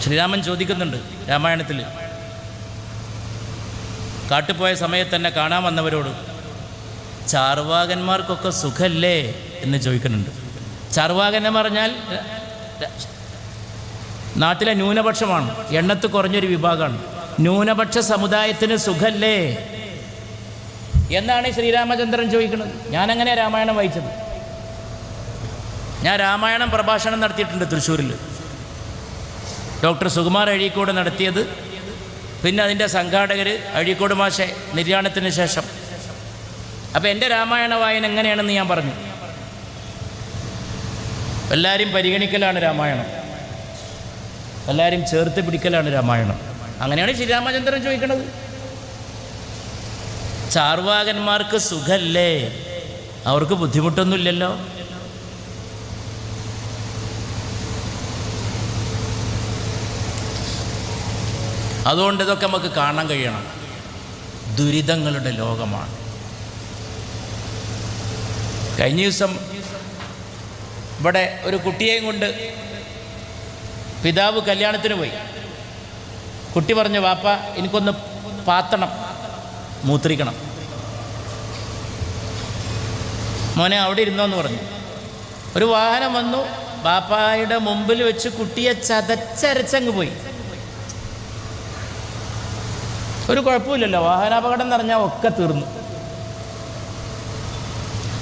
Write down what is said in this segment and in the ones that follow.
ശ്രീരാമൻ ചോദിക്കുന്നുണ്ട് രാമായണത്തിൽ, കാട്ടുപോയ സമയത്ത് തന്നെ കാണാൻ വന്നവരോട് ചാർവാകന്മാർക്കൊക്കെ സുഖല്ലേ എന്ന് ചോദിക്കുന്നുണ്ട്. ചാർവാകൻ എന്ന് പറഞ്ഞാൽ നാട്ടിലെ ന്യൂനപക്ഷമാണ്, എണ്ണത്ത് കുറഞ്ഞൊരു വിഭാഗമാണ്. ന്യൂനപക്ഷ സമുദായത്തിന് സുഖല്ലേ എന്നാണ് ശ്രീരാമചന്ദ്രൻ ചോദിക്കുന്നത്. ഞാനങ്ങനെ രാമായണം വായിച്ചത്. ഞാൻ രാമായണം പ്രഭാഷണം നടത്തിയിട്ടുണ്ട് തൃശ്ശൂരിൽ. ഡോക്ടർ സുകുമാർ അഴീക്കോട് നടത്തിയത്, പിന്നെ അതിൻ്റെ സംഘാടകർ അഴീക്കോട് മാഷെ നിര്യാണത്തിന് ശേഷം. അപ്പോൾ എൻ്റെ രാമായണ വായന എങ്ങനെയാണെന്ന് ഞാൻ പറഞ്ഞു. എല്ലാവരും പരിഗണിക്കലാണ് രാമായണം, എല്ലാവരും ചേർത്ത് പിടിക്കലാണ് രാമായണം. അങ്ങനെയാണ് ശ്രീരാമചന്ദ്രൻ ചോദിക്കുന്നത്, ചാർവാകന്മാർക്ക് സുഖല്ലേ, അവർക്ക് ബുദ്ധിമുട്ടൊന്നുമില്ലല്ലോ. അതുകൊണ്ട് ഇതൊക്കെ നമുക്ക് കാണാൻ കഴിയണം. ദുരിതങ്ങളുടെ ലോകമാണ്. കഴിഞ്ഞ ദിവസം ഇവിടെ ഒരു കുട്ടിയെയും കൊണ്ട് പിതാവ് കല്യാണത്തിന് പോയി. കുട്ടി പറഞ്ഞു, വാപ്പ എനിക്കൊന്ന് പാത്തണം, മൂത്രിക്കണം. മോനെ അവിടെ ഇരുന്നോന്ന് പറഞ്ഞു. ഒരു വാഹനം വന്നു, ബാപ്പായുടെ മുമ്പിൽ വെച്ച് കുട്ടിയെ ചതച്ചരച്ചങ്ങ് പോയി. ഒരു കുഴപ്പമില്ലല്ലോ, വാഹനാപകടം നിറഞ്ഞാൽ ഒക്കെ തീർന്നു.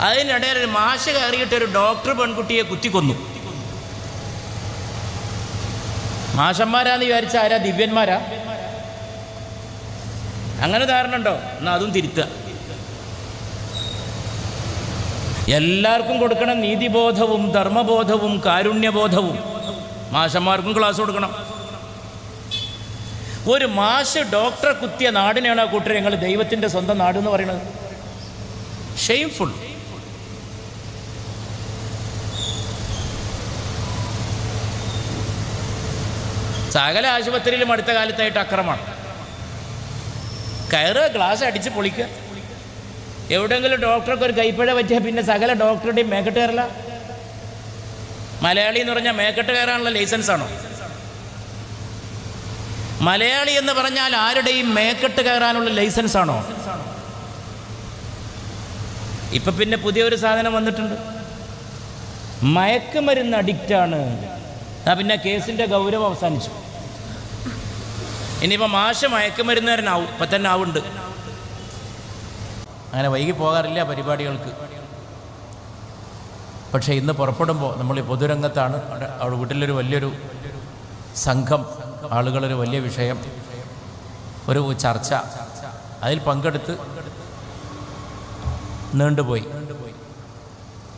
അതിനിടയിൽ ഒരു മാഷ് കയറിയിട്ട് ഒരു ഡോക്ടർ പെൺകുട്ടിയെ കുത്തിക്കൊന്നു. മാഷന്മാരാന്ന് വിചാരിച്ച ആരാ? ദിവ്യന്മാരാ? അങ്ങനെ ധാരണ ഉണ്ടോ? എന്നാൽ അതും തിരുത്തുക. എല്ലാവർക്കും കൊടുക്കണം നീതിബോധവും ധർമ്മബോധവും കാരുണ്യബോധവും. മാഷന്മാർക്കും ക്ലാസ് കൊടുക്കണം. ഒരു മാഷ് ഡോക്ടറെ കുത്തിയ നാടിനെയാണ് ആ കൂട്ടർ ഞങ്ങൾ ദൈവത്തിൻ്റെ സ്വന്തം നാട് എന്ന് പറയുന്നത്. ഷെയിംഫുൾ. സകല ആശുപത്രിയിലും അടുത്ത കാലത്തായിട്ട് അക്രമമാണ്. കയറുക, ഗ്ലാസ് അടിച്ച് പൊളിക്കുക. എവിടെയെങ്കിലും ഡോക്ടർക്ക് ഒരു കൈപ്പഴ പറ്റിയാൽ പിന്നെ സകല ഡോക്ടറുടെയും മേക്കെട്ട് കയറില്ല. മലയാളി എന്ന് പറഞ്ഞാൽ മേക്കെട്ട് കയറാനുള്ള ലൈസൻസാണോ? മലയാളി എന്ന് പറഞ്ഞാൽ ആരുടെയും മേക്കെട്ട് കയറാനുള്ള ലൈസൻസാണോ? ഇപ്പൊ പിന്നെ പുതിയൊരു സാധനം വന്നിട്ടുണ്ട്, മയക്കുമരുന്ന് അഡിക്റ്റാണ്. പിന്നെ കേസിൻ്റെ ഗൗരവം അവസാനിച്ചു. ഇനിയിപ്പോൾ മാഷ് മയക്കുമരുന്നുകാരനാവും. ഇപ്പം തന്നെ ആവുന്നുണ്ട്. അങ്ങനെ വൈകി പോകാറില്ല പരിപാടികൾക്ക്. പക്ഷേ ഇന്ന് പുറപ്പെടുമ്പോൾ നമ്മൾ ഈ പൊതുരംഗത്താണ്. അവിടെ വീട്ടിലൊരു വലിയൊരു സംഘം ആളുകളൊരു വലിയ വിഷയം, ഒരു ചർച്ച, അതിൽ പങ്കെടുത്ത്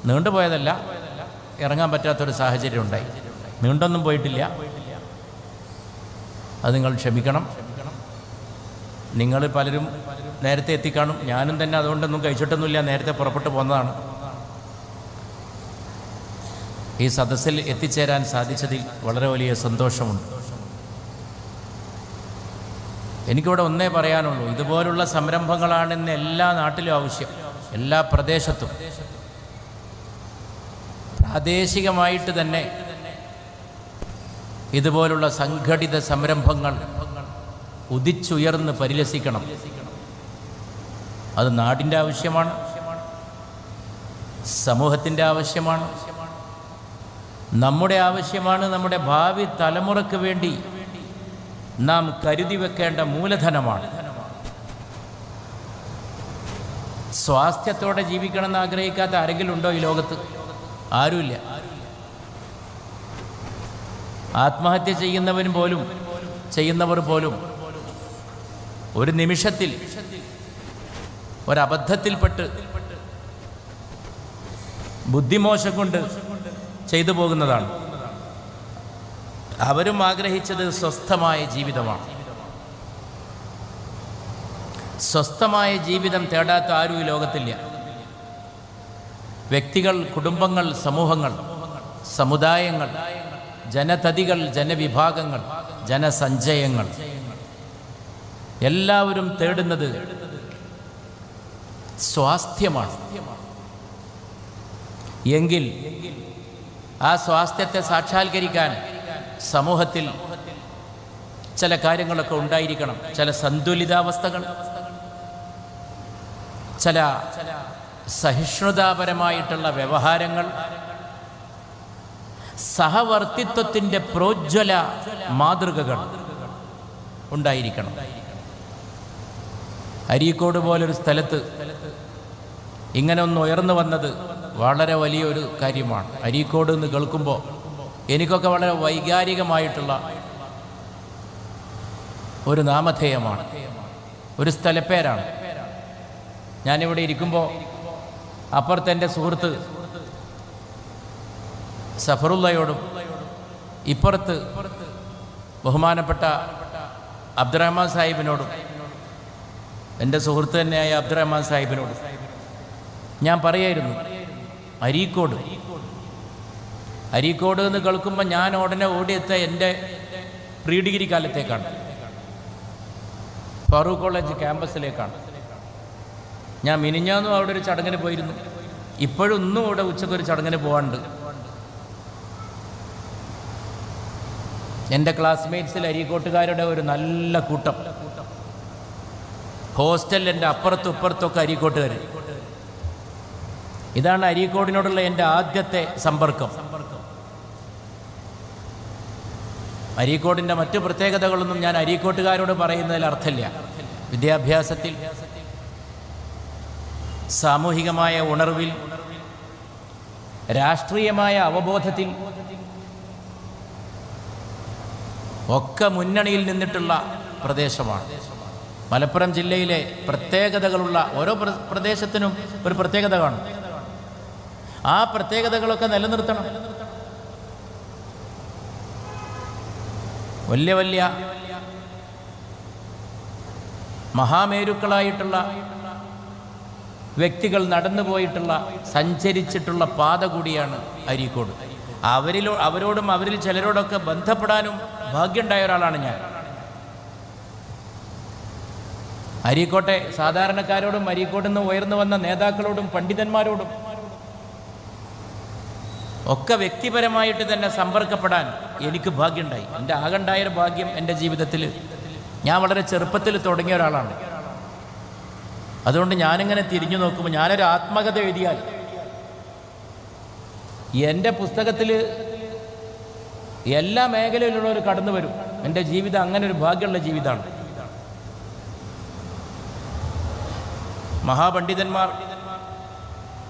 നീണ്ടുപോയതല്ല, ഇറങ്ങാൻ പറ്റാത്തൊരു സാഹചര്യം ഉണ്ടായി. നീണ്ടൊന്നും പോയിട്ടില്ല, അത് നിങ്ങൾ ക്ഷമിക്കണം. നിങ്ങൾ പലരും നേരത്തെ എത്തിക്കാണും, ഞാനും തന്നെ അതുകൊണ്ടൊന്നും കഴിച്ചിട്ടൊന്നുമില്ല, നേരത്തെ പുറപ്പെട്ടു പോന്നതാണ്. ഈ സദസ്സിൽ എത്തിച്ചേരാൻ സാധിച്ചതിൽ വളരെ വലിയ സന്തോഷമുണ്ട്. എനിക്കിവിടെ ഒന്നേ പറയാനുള്ളൂ, ഇതുപോലുള്ള സംരംഭങ്ങളാണെന്ന് എല്ലാ നാട്ടിലും ആവശ്യം, എല്ലാ പ്രദേശത്തും. പ്രാദേശികമായിട്ട് തന്നെ ഇതുപോലുള്ള സംഘടിത സംരംഭങ്ങൾ ഉദിച്ചുയർന്ന് പരിലസിക്കണം. അത് നാടിൻ്റെ ആവശ്യമാണ്, സമൂഹത്തിൻ്റെ ആവശ്യമാണ്, നമ്മുടെ ആവശ്യമാണ്. നമ്മുടെ ഭാവി തലമുറയ്ക്ക് വേണ്ടി നാം കരുതി വെക്കേണ്ട മൂലധനമാണ്. സ്വാസ്ഥ്യത്തോടെ ജീവിക്കണമെന്ന് ആഗ്രഹിക്കാത്ത ആരെങ്കിലും ഉണ്ടോ ഈ ലോകത്ത്? ആരുമില്ല. ആത്മഹത്യ ചെയ്യുന്നവർ പോലും ഒരു നിമിഷത്തിൽ ഒരബദ്ധത്തിൽപ്പെട്ട് ബുദ്ധിമോശം കൊണ്ട് ചെയ്തു പോകുന്നതാണ്. അവരും ആഗ്രഹിച്ചത് സ്വസ്ഥമായ ജീവിതമാണ്. സ്വസ്ഥമായ ജീവിതം തേടാത്ത ആരും ഈ ലോകത്തില്ല. വ്യക്തികൾ, കുടുംബങ്ങൾ, സമൂഹങ്ങൾ, സമുദായങ്ങൾ, ജനതതികൾ, ജനവിഭാഗങ്ങൾ, ജനസഞ്ചയങ്ങൾ എല്ലാവരും തേടുന്നത് സ്വാസ്ഥ്യമാണ്. എങ്കിൽ ആ സ്വാസ്ഥ്യത്തെ സാക്ഷാത്കരിക്കാൻ സമൂഹത്തിൽ ചില കാര്യങ്ങളൊക്കെ ഉണ്ടായിരിക്കണം, ചില സന്തുലിതാവസ്ഥകൾ, ചില സഹിഷ്ണുതാപരമായിട്ടുള്ള വ്യവഹാരങ്ങൾ, സഹവർത്തിത്വത്തിൻ്റെ പ്രോജ്വല മാതൃകകൾ ഉണ്ടായിരിക്കണം. അരീക്കോട് പോലൊരു സ്ഥലത്ത് ഇങ്ങനെ ഒന്ന് ഉയർന്നു വന്നത് വളരെ വലിയൊരു കാര്യമാണ്. അരീക്കോട് എന്ന് കേൾക്കുമ്പോൾ എനിക്കൊക്കെ വളരെ വൈകാരികമായിട്ടുള്ള ഒരു നാമധേയമാണ്, ഒരു സ്ഥലപ്പേരാണ്. ഞാനിവിടെ ഇരിക്കുമ്പോൾ അപ്പുറത്തെ എൻ്റെ സുഹൃത്ത് സഫറുള്ളയോടും ഇപ്പുറത്ത് ബഹുമാനപ്പെട്ട അബ്ദുറഹ്മാൻ സാഹിബിനോടും എൻ്റെ സുഹൃത്ത് തന്നെയായ അബ്ദുറഹ്മാൻ സാഹിബിനോടും ഞാൻ പറയായിരുന്നു, അരീക്കോട് എന്ന് കേൾക്കുമ്പോൾ ഞാൻ ഉടനെ ഓടിയെത്ത എൻ്റെ പ്രീ ഡിഗ്രി കാലത്തേക്കാണ്, ഫാറൂഖ് കോളേജ് ക്യാമ്പസിലേക്കാണ്. ഞാൻ മിനിഞ്ഞാന്നും അവിടെ ഒരു ചടങ്ങിന് പോയിരുന്നു. ഇപ്പോഴും ഇന്നും ഇവിടെ ഉച്ചക്കൊരു ചടങ്ങിന് പോകാനുണ്ട്. എൻ്റെ ക്ലാസ്മേറ്റ്സിൽ അരീക്കോട്ടുകാരുടെ ഒരു നല്ല കൂട്ടം. ഹോസ്റ്റലിൽ എൻ്റെ അപ്പുറത്തും ഇപ്പുറത്തൊക്കെ അരീക്കോട്ടുകാർ. ഇതാണ് അരീക്കോടിനോടുള്ള എൻ്റെ ആദ്യത്തെ സമ്പർക്കം. അരീക്കോടിൻ്റെ മറ്റു പ്രത്യേകതകളൊന്നും ഞാൻ അരീക്കോട്ടുകാരോട് പറയുന്നതിൽ അർത്ഥമില്ല. വിദ്യാഭ്യാസത്തിൽ, സാമൂഹികമായ ഉണർവിൽ, രാഷ്ട്രീയമായ അവബോധത്തിൽ ഒക്കെ മുന്നണിയിൽ നിന്നിട്ടുള്ള പ്രദേശമാണ്. മലപ്പുറം ജില്ലയിലെ പ്രത്യേകതകളുള്ള ഓരോ പ്രദേശത്തിനും ഒരു പ്രത്യേകത കാണും. ആ പ്രത്യേകതകളൊക്കെ നിലനിർത്തണം. വലിയ വലിയ മഹാമേരുക്കളായിട്ടുള്ള വ്യക്തികൾ നടന്നുപോയിട്ടുള്ള, സഞ്ചരിച്ചിട്ടുള്ള പാത കൂടിയാണ് അരീക്കോട്. അവരോടും അവരിൽ ചിലരോടൊക്കെ ബന്ധപ്പെടാനും ഭാഗ്യമുണ്ടായ ഒരാളാണ് ഞാൻ. അരീക്കോട്ടെ സാധാരണക്കാരോടും അരീക്കോട്ടിൽ നിന്ന് ഉയർന്നു വന്ന നേതാക്കളോടും പണ്ഡിതന്മാരോടും ഒക്കെ വ്യക്തിപരമായിട്ട് തന്നെ സമ്പർക്കപ്പെടാൻ എനിക്ക് ഭാഗ്യമുണ്ടായി. എൻ്റെ ആകണ്ടായൊരു ഭാഗ്യം എൻ്റെ ജീവിതത്തിൽ. ഞാൻ വളരെ ചെറുപ്പത്തിൽ തുടങ്ങിയ ഒരാളാണ്. അതുകൊണ്ട് ഞാനിങ്ങനെ തിരിഞ്ഞു നോക്കുമ്പോൾ, ഞാനൊരു ആത്മകഥ എഴുതിയാൽ എൻ്റെ പുസ്തകത്തിൽ എല്ലാ മേഖലയിലുള്ളവർ കടന്നു വരും. എൻ്റെ ജീവിതം അങ്ങനെ ഒരു ഭാഗ്യമുള്ള ജീവിതമാണ്. മഹാപണ്ഡിതന്മാർ,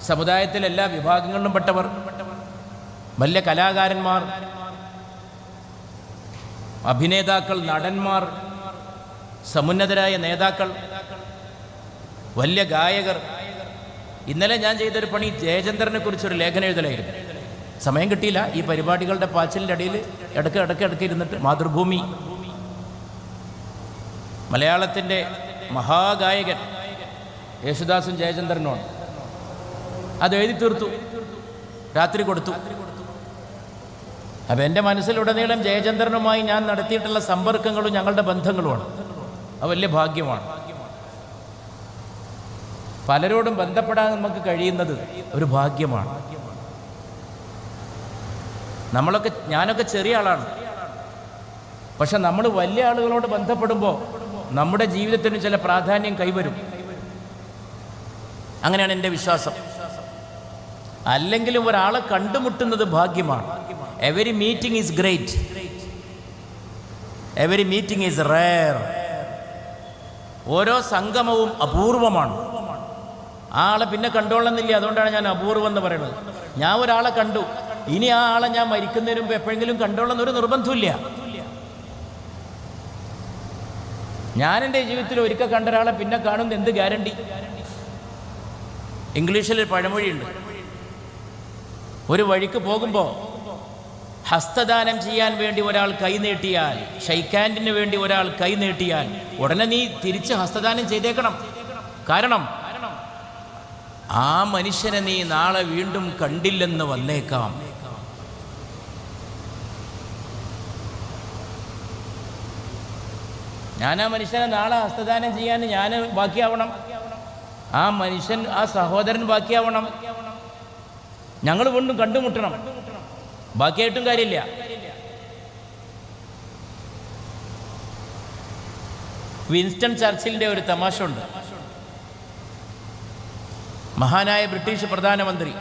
സമുദായത്തിൽ എല്ലാ വിഭാഗങ്ങളിലും പെട്ടവർ, വലിയ കലാകാരന്മാർ, അഭിനേതാക്കൾ, നടന്മാർ, സമുന്നതരായ നേതാക്കൾ, വലിയ ഗായകർ. ഇന്നലെ ഞാൻ ചെയ്തൊരു പണി ജയചന്ദ്രനെ കുറിച്ചൊരു ലേഖനം എഴുതലായിരുന്നു. സമയം കിട്ടിയില്ല. ഈ പരിപാടികളുടെ പാച്ചിലിൻ്റെ ഇടയിൽ ഇടയ്ക്ക് ഇരുന്നിട്ട് മാതൃഭൂമി, മലയാളത്തിൻ്റെ മഹാഗായകൻ യേശുദാസും ജയചന്ദ്രനുമാണ്. അത് എഴുതി തീർത്തു, രാത്രി കൊടുത്തു. അപ്പം എൻ്റെ മനസ്സിലുടനീളം ജയചന്ദ്രനുമായി ഞാൻ നടത്തിയിട്ടുള്ള സമ്പർക്കങ്ങളും ഞങ്ങളുടെ ബന്ധങ്ങളുമാണ്. അത് വലിയ ഭാഗ്യമാണ്. പലരോടും ബന്ധപ്പെടാൻ നമുക്ക് കഴിയുന്നത് ഒരു ഭാഗ്യമാണ്. ഞാനൊക്കെ ചെറിയ ആളാണ്, പക്ഷെ നമ്മൾ വലിയ ആളുകളോട് ബന്ധപ്പെടുമ്പോൾ നമ്മുടെ ജീവിതത്തിന് ചില പ്രാധാന്യം കൈവരും. അങ്ങനെയാണ് എൻ്റെ വിശ്വാസം. അല്ലെങ്കിലും ഒരാളെ കണ്ടുമുട്ടുന്നത് ഭാഗ്യമാണ്. Every meeting is great, every meeting is rare. ഓരോ സംഗമവും അപൂർവമാണ്. ആ ആളെ പിന്നെ കണ്ടോളന്നില്ല. അതുകൊണ്ടാണ് ഞാൻ അപൂർവം എന്ന് പറയുന്നത്. ഞാൻ ഒരാളെ കണ്ടു, ഇനി ആ ആളെ ഞാൻ മരിക്കുന്നതിന് മുമ്പ് എപ്പോഴെങ്കിലും കണ്ടോളന്നൊരു നിർബന്ധമില്ല. ഞാൻ എൻ്റെ ജീവിതത്തിൽ ഒരിക്കൽ കണ്ട ഒരാളെ പിന്നെ കാണുന്നത് എന്ത് ഗ്യാരണ്ടി? ഇംഗ്ലീഷിൽ പഴമൊഴിയുണ്ട്, ഒരു വഴിക്ക് പോകുമ്പോൾ ഹസ്തദാനം ചെയ്യാൻ വേണ്ടി ഒരാൾ കൈ നീട്ടിയാൽ, ഷെയ്ക്കാൻഡിന് വേണ്ടി ഒരാൾ കൈ നീട്ടിയാൽ ഉടനെ നീ തിരിച്ച് ഹസ്തദാനം ചെയ്തേക്കണം. കാരണം ആ മനുഷ്യനെ നീ നാളെ വീണ്ടും കണ്ടില്ലെന്ന് വന്നേക്കാം. ഞാൻ ആ മനുഷ്യനെ നാളെ ഹസ്തദാനം ചെയ്യാൻ ഞാൻ ബാക്കിയാവണം, ആ മനുഷ്യൻ, ആ സഹോദരൻ ബാക്കിയാവണം, ഞങ്ങൾ വീണ്ടും കണ്ടുമുട്ടണം. ബാക്കിയായിട്ടും കാര്യമില്ല. വിൻസ്റ്റൺ ചർച്ചിലിൻ്റെ ഒരു തമാശ ഉണ്ട്. മഹാനായ ബ്രിട്ടീഷ് പ്രധാനമന്ത്രി,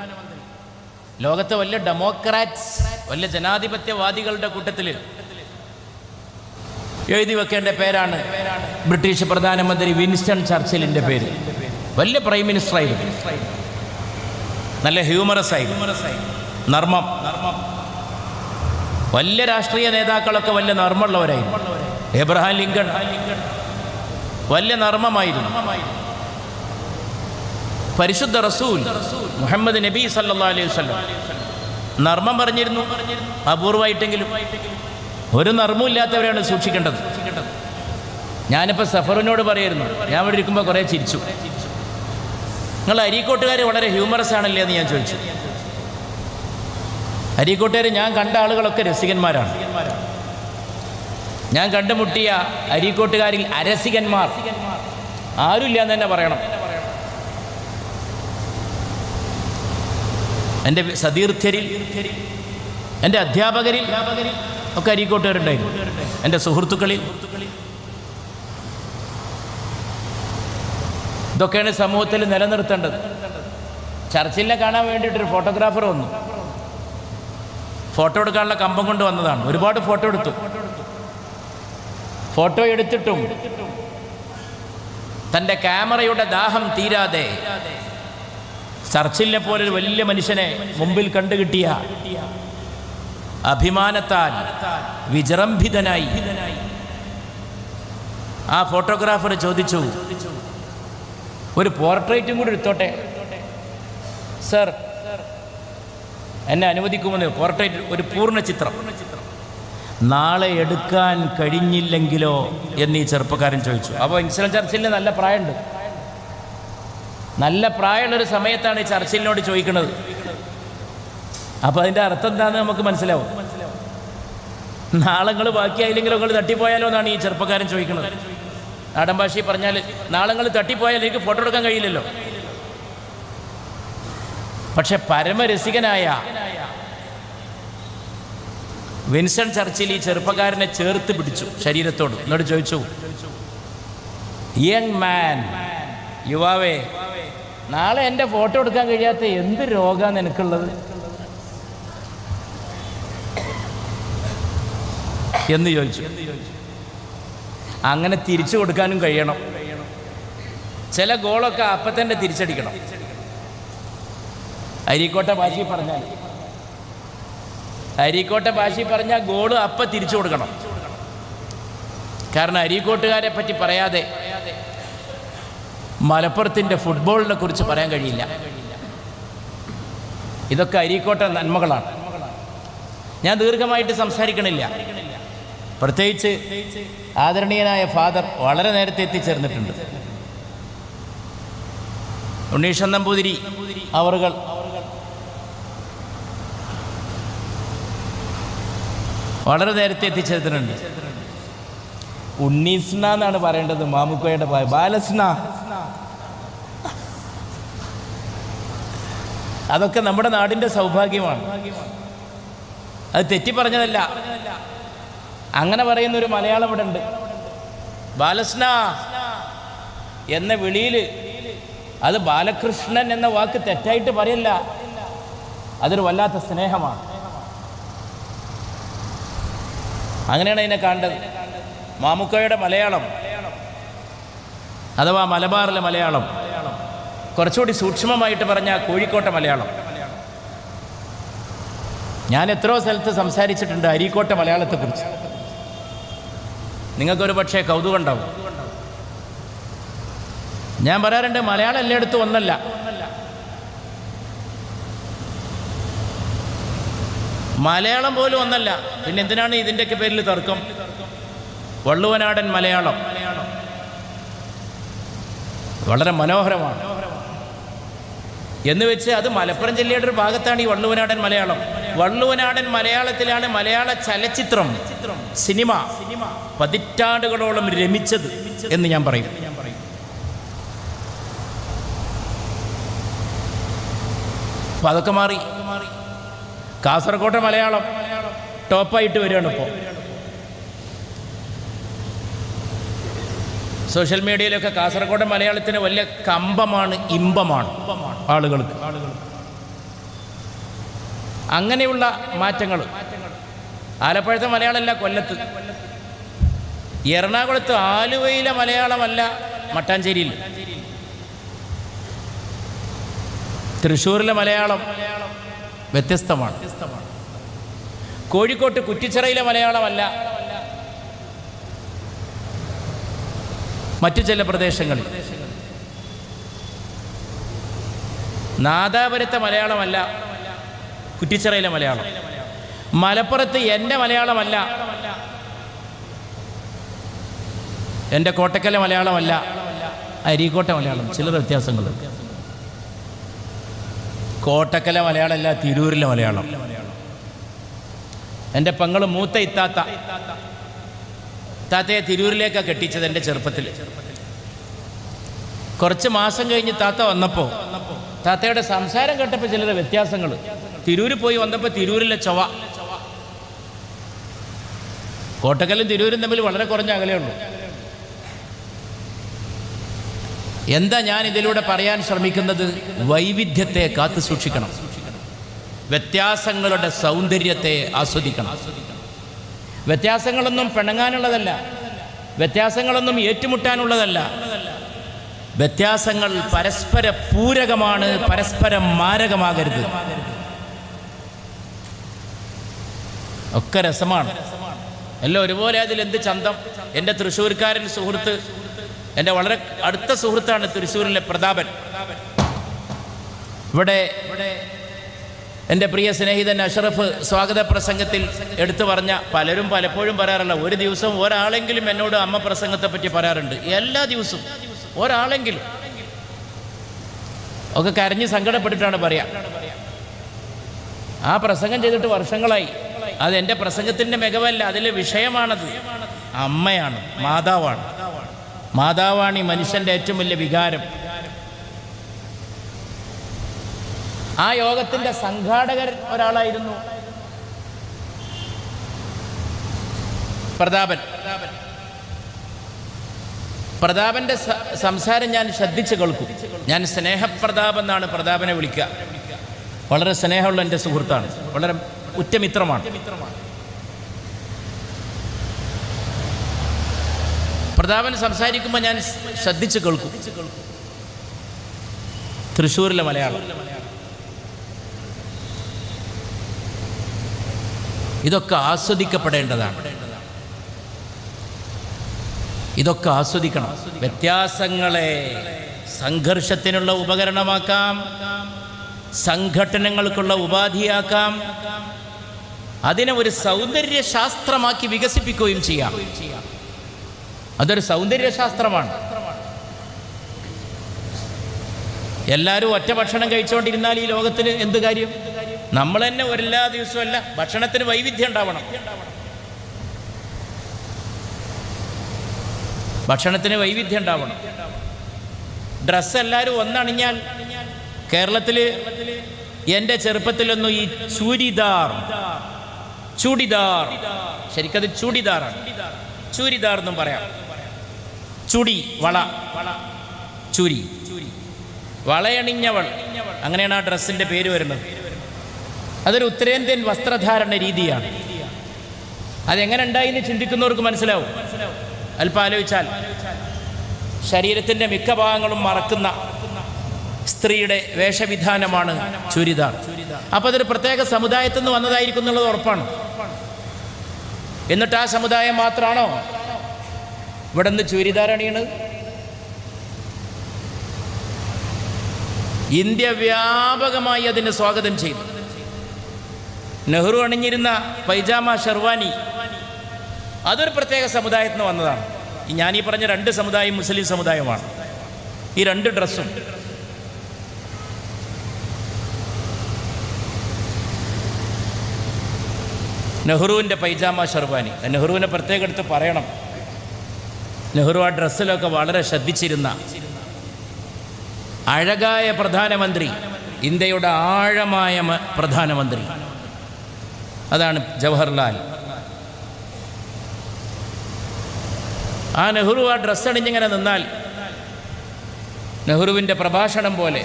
ലോകത്തെ വലിയ ഡെമോക്രാറ്റ്സ്, വലിയ ജനാധിപത്യവാദികളുടെ കൂട്ടത്തിൽ എഴുതി വെക്കേണ്ട പേരാണ് ബ്രിട്ടീഷ് പ്രധാനമന്ത്രി വിൻസ്റ്റൺ ചർച്ചിലിൻ്റെ പേര്. വലിയ പ്രൈം മിനിസ്റ്റർ ആയിരുന്നു, നല്ല ഹ്യൂമറസ് ആയിരുന്നു, നർമ്മം. വലിയ രാഷ്ട്രീയ നേതാക്കളൊക്കെ വലിയ നർമ്മമുള്ളവരായിരുന്നു. എബ്രഹാം ലിങ്കൺ വലിയ നർമ്മമായിരുന്നു. പരിശുദ്ധ റസൂൽ മുഹമ്മദ് നബി സല്ലല്ലാഹു അലൈഹി വസല്ലം നർമ്മം പറഞ്ഞിരുന്നു. അപൂർവമായിട്ടെങ്കിലും ഒരു നർമ്മവും ഇല്ലാത്തവരെയാണ് സൂക്ഷിക്കേണ്ടത്. ഞാനിപ്പോൾ സഫറിനോട് പറയായിരുന്നു, ഞാൻ ഇവിടെ ഇരിക്കുമ്പോൾ കുറേ ചിരിച്ചു. നിങ്ങൾ അരീക്കോട്ടുകാർ വളരെ ഹ്യൂമറസ് ആണല്ലേ എന്ന് ഞാൻ ചോദിച്ചു. അരീക്കോട്ടുകാർ ഞാൻ കണ്ട ആളുകളൊക്കെ രസികന്മാരാണ്. ഞാൻ കണ്ടുമുട്ടിയ അരീക്കോട്ടുകാരിൽ അരസികന്മാർ ആരുമില്ല എന്ന് തന്നെ പറയണം. എൻ്റെ സതീർത്ഥ്യരിൽ, എൻ്റെ അധ്യാപകരിൽ ഒക്കെ അരീക്കോട്ടുകാരുണ്ടായിരുന്നു. എൻ്റെ സുഹൃത്തുക്കളിൽ. ഇതൊക്കെയാണ് സമൂഹത്തിൽ നിലനിർത്തേണ്ടത്. ചർച്ചിലിനെ കാണാൻ വേണ്ടിയിട്ടൊരു ഫോട്ടോഗ്രാഫർ വന്നു. ഫോട്ടോ എടുക്കാനുള്ള കമ്പം കൊണ്ട് വന്നതാണ്. ഒരുപാട് ഫോട്ടോ എടുത്തു. ഫോട്ടോ എടുത്തിട്ടും തൻ്റെ ക്യാമറയുടെ ദാഹം തീരാതെ ചർച്ചിലിനെ പോലൊരു വലിയ മനുഷ്യനെ മുമ്പിൽ കണ്ടുകിട്ടിയ അഭിമാനത്താൽ വിജൃംഭിതനായി ആ ഫോട്ടോഗ്രാഫർ ചോദിച്ചു, ഒരു പോർട്രേറ്റും കൂടി എടുത്തോട്ടെ സർ, എന്നെ അനുവദിക്കുമെന്ന്? പോർട്രേറ്റ്, ഒരു പൂർണ്ണ ചിത്രം. നാളെ എടുക്കാൻ കഴിഞ്ഞില്ലെങ്കിലോ എന്ന് ഈ ചെറുപ്പക്കാരൻ ചോദിച്ചു. അപ്പോൾ വിൻസ്റ്റൺ ചർച്ചിലിന് നല്ല പ്രായമുണ്ട്. നല്ല പ്രായമുള്ളൊരു സമയത്താണ് ഈ ചർച്ചിലിനോട് ചോദിക്കുന്നത്. അപ്പോൾ അതിൻ്റെ അർത്ഥം എന്താണെന്ന് നമുക്ക് മനസ്സിലാവും. നാളെ നിങ്ങൾ ബാക്കിയായില്ലെങ്കിലോ, നിങ്ങൾ തട്ടിപ്പോയാലോ എന്നാണ് ഈ ചെറുപ്പക്കാരൻ ചോദിക്കുന്നത്. നാടൻ ഭാഷയിൽ പറഞ്ഞാൽ, നാളെ നിങ്ങൾ തട്ടിപ്പോയാൽ എനിക്ക് ഫോട്ടോ എടുക്കാൻ കഴിയില്ലല്ലോ. പക്ഷെ പരമരസികനായ വിൻസ്റ്റൺ ചർച്ചിൽ ഈ ചെറുപ്പക്കാരനെ ചേർത്ത് പിടിച്ചു ശരീരത്തോട്. എന്നോട് ചോദിച്ചു, യങ് മാൻ, യുവാവേ, നാളെ എൻ്റെ ഫോട്ടോ എടുക്കാൻ കഴിയാത്ത എന്ത് രോഗമാണ് എനിക്കുള്ളത് എന്ന് ചോദിച്ചു. അങ്ങനെ തിരിച്ചു കൊടുക്കാനും കഴിയണം. ചില ഗോളൊക്കെ അപ്പം തന്നെ തിരിച്ചടിക്കണം. അരീക്കോട്ടെ ഭാഷയിൽ പറഞ്ഞാൽ ഗോള് അപ്പം തിരിച്ചു കൊടുക്കണം. കാരണം അരീക്കോട്ടുകാരെ പറ്റി പറയാതെ മലപ്പുറത്തിൻ്റെ ഫുട്ബോളിനെ കുറിച്ച് പറയാൻ കഴിയില്ല. ഇതൊക്കെ അരീക്കോട്ടെ നന്മകളാണ്. ഞാൻ ദീർഘമായിട്ട് സംസാരിക്കണില്ല. പ്രത്യേകിച്ച് ആദരണീയനായ ഫാദർ വളരെ നേരത്തെ എത്തിച്ചേർന്നിട്ടുണ്ട്. ഉണ്ണീഷൻ നമ്പൂതിരി അവറുകൾ വളരെ നേരത്തെ എത്തിച്ചേർന്നിട്ടുണ്ട്. ഉണ്ണീസ്ന എന്നാണ് പറയേണ്ടത്, മാമുക്കോയുടെ ബാലസ്ന. അതൊക്കെ നമ്മുടെ നാടിൻ്റെ സൗഭാഗ്യമാണ്. അത് തെറ്റി പറഞ്ഞതല്ല. അങ്ങനെ പറയുന്നൊരു മലയാളം ഇവിടെ ഉണ്ട്. ബാലസ്ന എന്ന വിളിയിൽ അത് ബാലകൃഷ്ണൻ എന്ന വാക്ക് തെറ്റായിട്ട് പറയല്ല, അതൊരു വല്ലാത്ത സ്നേഹമാണ്. അങ്ങനെയാണ് അതിനെ കാണേണ്ടത്. മാമുക്കോയുടെ മലയാളം അഥവാ മലബാറിലെ മലയാളം, കുറച്ചുകൂടി സൂക്ഷ്മമായിട്ട് പറഞ്ഞാൽ കോഴിക്കോട്ടെ മലയാളം. ഞാൻ എത്രയോ സ്ഥലത്ത് സംസാരിച്ചിട്ടുണ്ട് അരീക്കോട്ടെ മലയാളത്തെക്കുറിച്ച്. നിങ്ങൾക്കൊരു പക്ഷേ കൗതുകം ഉണ്ടാവും. ഞാൻ പറയാറുണ്ട്, മലയാളം എല്ലായിടത്തും ഒന്നല്ല. മലയാളം പോലും ഒന്നല്ല. പിന്നെ എന്തിനാണ് ഇതിൻ്റെയൊക്കെ പേരിൽ തർക്കം? വള്ളുവനാടൻ മലയാളം വളരെ മനോഹരമാണ് എന്ന് വെച്ച് അത് മലപ്പുറം ജില്ലയുടെ ഒരു ഭാഗത്താണ് ഈ വള്ളുവനാടൻ മലയാളം. വള്ളുവനാടൻ മലയാളത്തിലാണ് മലയാള ചലച്ചിത്രം, സിനിമ പതിറ്റാണ്ടുകളോളം രമിച്ചത് എന്ന് ഞാൻ പറയും. അപ്പം അതൊക്കെ മാറി. കാസർഗോട്ടെ മലയാളം ടോപ്പായിട്ട് വരികയാണ് ഇപ്പോൾ. സോഷ്യൽ മീഡിയയിലൊക്കെ കാസർഗോഡ് മലയാളത്തിന് വലിയ കമ്പമാണ്, ഇമ്പമാണ് ആളുകൾക്ക്. അങ്ങനെയുള്ള മാറ്റങ്ങൾ. ആലപ്പുഴത്തെ മലയാളമല്ല കൊല്ലത്ത്, എറണാകുളത്ത് ആലുവയിലെ മലയാളമല്ല മട്ടാഞ്ചേരിയിൽ, തൃശ്ശൂരിലെ മലയാളം വ്യത്യസ്തമാണ്. കോഴിക്കോട്ട് കുറ്റിച്ചിറയിലെ മലയാളമല്ല മറ്റു ചില പ്രദേശങ്ങളിൽ. നാദാപുരത്തെ മലയാളമല്ല കുറ്റിച്ചിറയിലെ മലയാളം. മലപ്പുറത്ത് എൻ്റെ മലയാളമല്ല എൻ്റെ കോട്ടക്കലെ മലയാളമല്ല അരീക്കോട്ടെ മലയാളം. ചില വ്യത്യാസങ്ങൾ. കോട്ടക്കലെ മലയാളമല്ല തിരൂരിലെ മലയാളം. എൻ്റെ പെങ്ങൾ മൂത്ത താത്തയെ തിരൂരിലേക്കാണ് കെട്ടിച്ചത് എൻ്റെ ചെറുപ്പത്തിൽ. കുറച്ച് മാസം കഴിഞ്ഞ് താത്ത വന്നപ്പോൾ താത്തയുടെ സംസാരം കേട്ടപ്പോൾ ചില വ്യത്യാസങ്ങൾ. തിരൂര് പോയി വന്നപ്പോൾ തിരൂരിലെ ചൊവ്വ. കോട്ടക്കലും തിരൂരും തമ്മിൽ വളരെ കുറഞ്ഞ അകലെയുള്ളൂ. എന്താ ഞാൻ ഇതിലൂടെ പറയാൻ ശ്രമിക്കുന്നത്? വൈവിധ്യത്തെ കാത്തു സൂക്ഷിക്കണം, വ്യത്യാസങ്ങളുടെ സൗന്ദര്യത്തെ ആസ്വദിക്കണം. വ്യത്യാസങ്ങളൊന്നും പിണങ്ങാനുള്ളതല്ല, വ്യത്യാസങ്ങളൊന്നും ഏറ്റുമുട്ടാനുള്ളതല്ല. വ്യത്യാസങ്ങൾ പരസ്പര പൂരകമാണ്, പരസ്പരം മാരകമാകരുത്. ഒക്കെ രസമാണ്, എല്ലാം ഒരുപോലെ. അതിലെന്ത് ചന്തം. എൻ്റെ തൃശ്ശൂർക്കാരൻ സുഹൃത്ത്, എൻ്റെ വളരെ അടുത്ത സുഹൃത്താണ് തൃശ്ശൂരിലെ പ്രതാപൻ. ഇവിടെ എൻ്റെ പ്രിയ സ്നേഹിതൻ അഷറഫ് സ്വാഗത പ്രസംഗത്തിൽ എടുത്തു പറഞ്ഞ പലരും പലപ്പോഴും പറയാറില്ല, ഒരു ദിവസം ഒരാളെങ്കിലും എന്നോട് അമ്മ പ്രസംഗത്തെ പറ്റി പറയാറുണ്ട്. എല്ലാ ദിവസവും ഒരാളെങ്കിലും ഒക്കെ കരഞ്ഞ് സങ്കടപ്പെട്ടിട്ടാണ് പറയാം. ആ പ്രസംഗം ചെയ്തിട്ട് വർഷങ്ങളായി. അത് എൻ്റെ പ്രസംഗത്തിൻ്റെ മികവല്ല, അതിലെ വിഷയമാണത്. അമ്മയാണ്, മാതാവാണ്. മാതാവാണ് ഈ മനുഷ്യൻ്റെ ഏറ്റവും വലിയ വികാരം. ആ യോഗത്തിൻ്റെ സംഘാടകർ ഒരാളായിരുന്നു പ്രതാപൻ. പ്രതാപൻ്റെ സംസാരം ഞാൻ ശ്രദ്ധിച്ച് കേൾക്കും. ഞാൻ സ്നേഹപ്രതാപൻ എന്നാണ് പ്രതാപനെ വിളിക്കുക. വളരെ സ്നേഹമുള്ള എൻ്റെ സുഹൃത്താണ്, വളരെ ഉറ്റമിത്രമാണ്. പ്രതാപൻ സംസാരിക്കുമ്പോൾ ഞാൻ ശ്രദ്ധിച്ച് കേൾക്കും. തൃശ്ശൂരിലെ മലയാളം, ഇതൊക്കെ ആസ്വദിക്കപ്പെടേണ്ടതാണ്. ഇതൊക്കെ ആസ്വദിക്കണം. വ്യത്യാസങ്ങളെ സംഘർഷത്തിനുള്ള ഉപകരണമാക്കാം, സംഘടനകൾക്കുള്ള ഉപാധിയാക്കാം, അതിനെ ഒരു സൗന്ദര്യശാസ്ത്രമാക്കി വികസിപ്പിക്കുകയും ചെയ്യാം. അതൊരു സൗന്ദര്യശാസ്ത്രമാണ്. എല്ലാവരും ഒറ്റ ഭക്ഷണം കഴിച്ചുകൊണ്ടിരുന്നാൽ ഈ ലോകത്തിന് എന്ത് കാര്യം? നമ്മൾ തന്നെ എല്ലാ ദിവസവും അല്ല, ഭക്ഷണത്തിന് വൈവിധ്യം ഉണ്ടാവണം. ഭക്ഷണത്തിന് വൈവിധ്യം ഉണ്ടാവണം. ഡ്രസ്സ് എല്ലാവരും ഒന്നണിഞ്ഞാൽ, കേരളത്തിൽ എൻ്റെ ചെറുപ്പത്തിലൊന്നും ഈ ചൂടിദാർ, ശരിക്കത് ചൂടിദാറാണ്, ചൂരിദാർ എന്നും പറയാം. ചുടി, വള, ചൂരി, വളയണിഞ്ഞവൾ, അങ്ങനെയാണ് ആ ഡ്രസ്സിൻ്റെ പേര് വരുന്നത്. അതൊരു ഉത്തരേന്ത്യൻ വസ്ത്രധാരണ രീതിയാണ്. അതെങ്ങനെ ഉണ്ടായിന്ന് ചിന്തിക്കുന്നവർക്ക് മനസ്സിലാവും. അല്പം ആലോചിച്ചാൽ ശരീരത്തിൻ്റെ മിക്ക ഭാഗങ്ങളും മറക്കുന്ന സ്ത്രീയുടെ വേഷവിധാനമാണ് ചുരിദാർ. അപ്പോൾ അതൊരു പ്രത്യേക സമുദായത്തിൽ നിന്ന് വന്നതായിരിക്കും എന്നുള്ളത് ഉറപ്പാണ്. എന്നിട്ട് ആ സമുദായം മാത്രമാണോ ഇവിടെ നിന്ന് ചുരിദാർ അണിയണത്? ഇന്ത്യ വ്യാപകമായി അതിനെ സ്വാഗതം ചെയ്തു. നെഹ്റു അണിഞ്ഞിരുന്ന പൈജാമ ഷെർവാനി അതൊരു പ്രത്യേക സമുദായത്തിൽ നിന്ന് വന്നതാണ്. ഞാനീ പറഞ്ഞ രണ്ട് സമുദായം മുസ്ലിം സമുദായമാണ്. ഈ രണ്ട് ഡ്രസ്സും നെഹ്റുവിൻ്റെ പൈജാമ ഷെർവാനി. നെഹ്റുവിനെ പ്രത്യേകം എടുത്ത് പറയണം. നെഹ്റു ആ ഡ്രസ്സിലൊക്കെ വളരെ ശ്രദ്ധിച്ചിരുന്ന അഴകായ പ്രധാനമന്ത്രി, ഇന്ത്യയുടെ ആഴമായ പ്രധാനമന്ത്രി, അതാണ് ജവഹർലാൽ. ആ നെഹ്റു ആ ഡ്രസ്സ് അണിഞ്ഞിങ്ങനെ നിന്നാൽ നെഹ്റുവിൻ്റെ പ്രഭാഷണം പോലെ,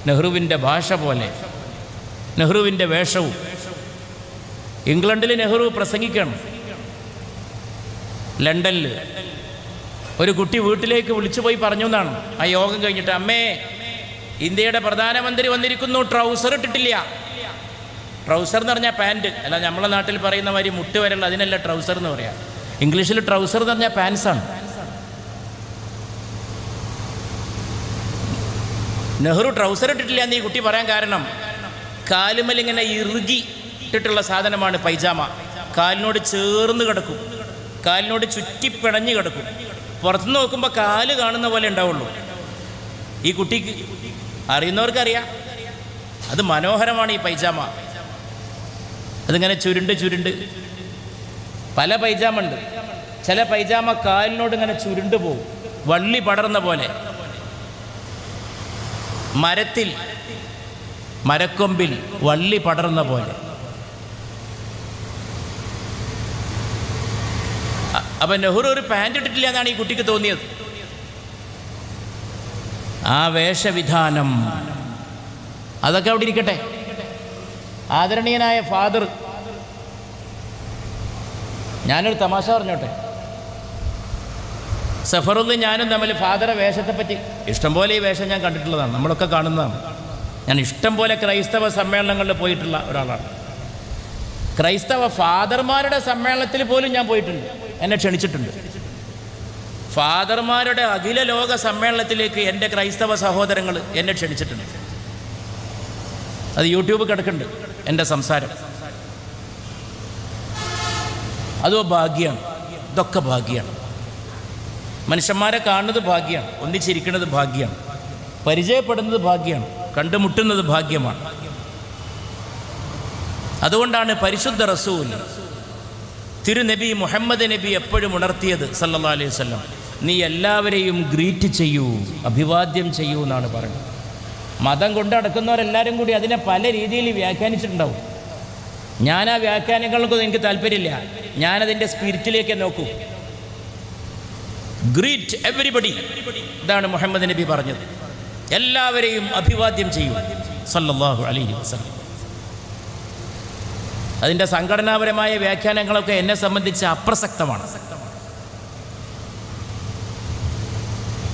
നെഹ്റുവിൻ്റെ ഭാഷ പോലെ, നെഹ്റുവിൻ്റെ വേഷവും. ഇംഗ്ലണ്ടിൽ നെഹ്റു പ്രസംഗിക്കണം. ലണ്ടനിൽ ഒരു കുട്ടി വീട്ടിലേക്ക് വിളിച്ചു പോയി പറഞ്ഞു എന്നാണ് ആ യോഗം കഴിഞ്ഞിട്ട്, അമ്മേ ഇന്ത്യയുടെ പ്രധാനമന്ത്രി വന്നിരിക്കുന്നു, ട്രൗസർ ഇട്ടിട്ടില്ല. ട്രൗസർ എന്ന് പറഞ്ഞാൽ പാൻറ്റ് അല്ല, നമ്മളെ നാട്ടിൽ പറയുന്ന മാതിരി മുട്ട് വരെയുള്ള അതിനല്ല ട്രൗസർ എന്ന് പറയാം. ഇംഗ്ലീഷിൽ ട്രൗസർ എന്ന് പറഞ്ഞാൽ പാൻസാണ്. നെഹ്റു ട്രൗസർ ഇട്ടിട്ടില്ല എന്ന് ഈ കുട്ടി പറയാൻ കാരണം, കാലുമലിങ്ങനെ ഇറുകി ഇട്ടിട്ടുള്ള സാധനമാണ് പൈജാമ. കാലിനോട് ചേർന്ന് കിടക്കും, കാലിനോട് ചുറ്റിപ്പിണഞ്ഞ് കിടക്കും. പുറത്തുനിന്ന് നോക്കുമ്പോൾ കാല് കാണുന്ന പോലെ ഉണ്ടാവുള്ളൂ. ഈ കുട്ടിക്ക് അറിയുന്നവർക്കറിയാം അത് മനോഹരമാണ് ഈ പൈജാമ. അതിങ്ങനെ ചുരുണ്ട് ചുരുണ്ട് പല പൈജാമ ഉണ്ട്. ചില പൈജാമ കാലിനോട് ഇങ്ങനെ ചുരുണ്ട് പോകും, വള്ളി പടർന്ന പോലെ. മരത്തിൽ മരക്കൊമ്പിൽ വള്ളി പടർന്ന പോലെ. അപ്പം നെഹ്റു ഒരു പാൻറ് ഇട്ടിട്ടില്ല എന്നാണ് ഈ കുട്ടിക്ക് തോന്നിയത്. ആ വേഷവിധാനം അതൊക്കെ അവിടെ ഇരിക്കട്ടെ. ആദരണീയനായ ഫാദർ, ഞാനൊരു തമാശ പറഞ്ഞോട്ടെ. സഫറുദ്ദീൻ ഞാനും തമ്മിൽ ഫാദറെ വേഷത്തെപ്പറ്റി ഇഷ്ടംപോലെ ഈ വേഷം ഞാൻ കണ്ടിട്ടുള്ളതാണ്, നമ്മളൊക്കെ കാണുന്നതാണ്. ഞാൻ ഇഷ്ടംപോലെ ക്രൈസ്തവ സമ്മേളനങ്ങളിൽ പോയിട്ടുള്ള ഒരാളാണ്. ക്രൈസ്തവ ഫാദർമാരുടെ സമ്മേളനത്തിൽ പോലും ഞാൻ പോയിട്ടുണ്ട്, എന്നെ ക്ഷണിച്ചിട്ടുണ്ട്. ഫാദർമാരുടെ അഖില ലോക സമ്മേളനത്തിലേക്ക് എൻ്റെ ക്രൈസ്തവ സഹോദരങ്ങൾ എന്നെ ക്ഷണിച്ചിട്ടുണ്ട്. അത് യൂട്യൂബ് കിടക്കുന്നുണ്ട് എൻ്റെ സംസാരം. അതോ ഭാഗ്യമാണ്, ഇതൊക്കെ ഭാഗ്യമാണ്. മനുഷ്യന്മാരെ കാണുന്നത് ഭാഗ്യമാണ്, ഒന്നിച്ചിരിക്കുന്നത് ഭാഗ്യമാണ്, പരിചയപ്പെടുന്നത് ഭാഗ്യമാണ്, കണ്ടുമുട്ടുന്നത് ഭാഗ്യമാണ്. അതുകൊണ്ടാണ് പരിശുദ്ധ റസൂൽ തിരുനബി മുഹമ്മദ് നബി എപ്പോഴും ഉണർത്തിയത് സല്ലല്ലാഹു അലൈഹി വസല്ലം, നീ എല്ലാവരെയും ഗ്രീറ്റ് ചെയ്യൂ, അഭിവാദ്യം ചെയ്യൂ എന്നാണ് പറയുന്നത്. മതം കൊണ്ട് നടക്കുന്നവരെല്ലാവരും കൂടി അതിനെ പല രീതിയിൽ വ്യാഖ്യാനിച്ചിട്ടുണ്ടാവും. ഞാൻ ആ വ്യാഖ്യാനങ്ങൾക്കൊന്നും എനിക്ക് താല്പര്യമില്ല. ഞാനതിൻ്റെ സ്പിരിറ്റിലേക്ക് നോക്കൂ. ഗ്രീറ്റ് എവരിബഡി, ഇതാണ് മുഹമ്മദ് നബി പറഞ്ഞത്. എല്ലാവരെയും അഭിവാദ്യം ചെയ്യൂ സല്ലല്ലാഹു അലൈഹി വസല്ലം. അതിൻ്റെ സംഘടനാപരമായ വ്യാഖ്യാനങ്ങളൊക്കെ എന്നെ സംബന്ധിച്ച് അപ്രസക്തമാണ്.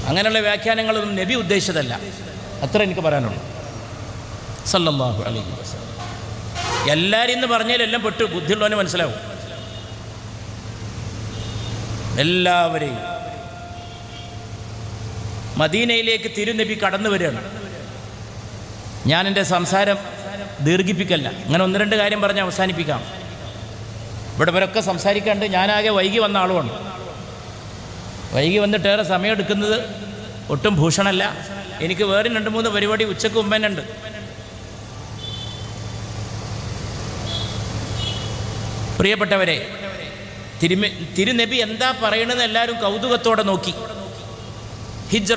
അങ്ങനെയുള്ള വ്യാഖ്യാനങ്ങളൊന്നും നബി ഉദ്ദേശിച്ചതല്ല, അത്ര എനിക്ക് പറയാനുള്ളൂ. സല്ലല്ലാഹു അലൈഹി വസല്ലം. എല്ലാവരും ഇന്ന് പറഞ്ഞാലെല്ലാം പെട്ടു, ബുദ്ധിയുള്ളവന് മനസ്സിലാവും. എല്ലാവരെയും മദീനയിലേക്ക് തിരുനബി കടന്നു വരികയാണ്. ഞാൻ എൻ്റെ സംസാരം ദീർഘിപ്പിക്കല്ല, അങ്ങനെ ഒന്ന് രണ്ട് കാര്യം പറഞ്ഞ് അവസാനിപ്പിക്കാം. ഇവിടെ ഇവരൊക്കെ സംസാരിക്കാണ്ട് ഞാനാകെ വൈകി വന്ന ആളുമാണ്. വൈകി വന്നിട്ടേറെ സമയം എടുക്കുന്നത് ഒട്ടും ഭൂഷണമല്ല. എനിക്ക് വേറെ 2-3 പരിപാടി ഉച്ചയ്ക്ക് മുമ്പേനുണ്ട്. പ്രിയപ്പെട്ടവരെ, തിരുനബി എന്താ പറയണമെന്ന് എല്ലാവരും കൗതുകത്തോടെ നോക്കി. ഹിജ്റ,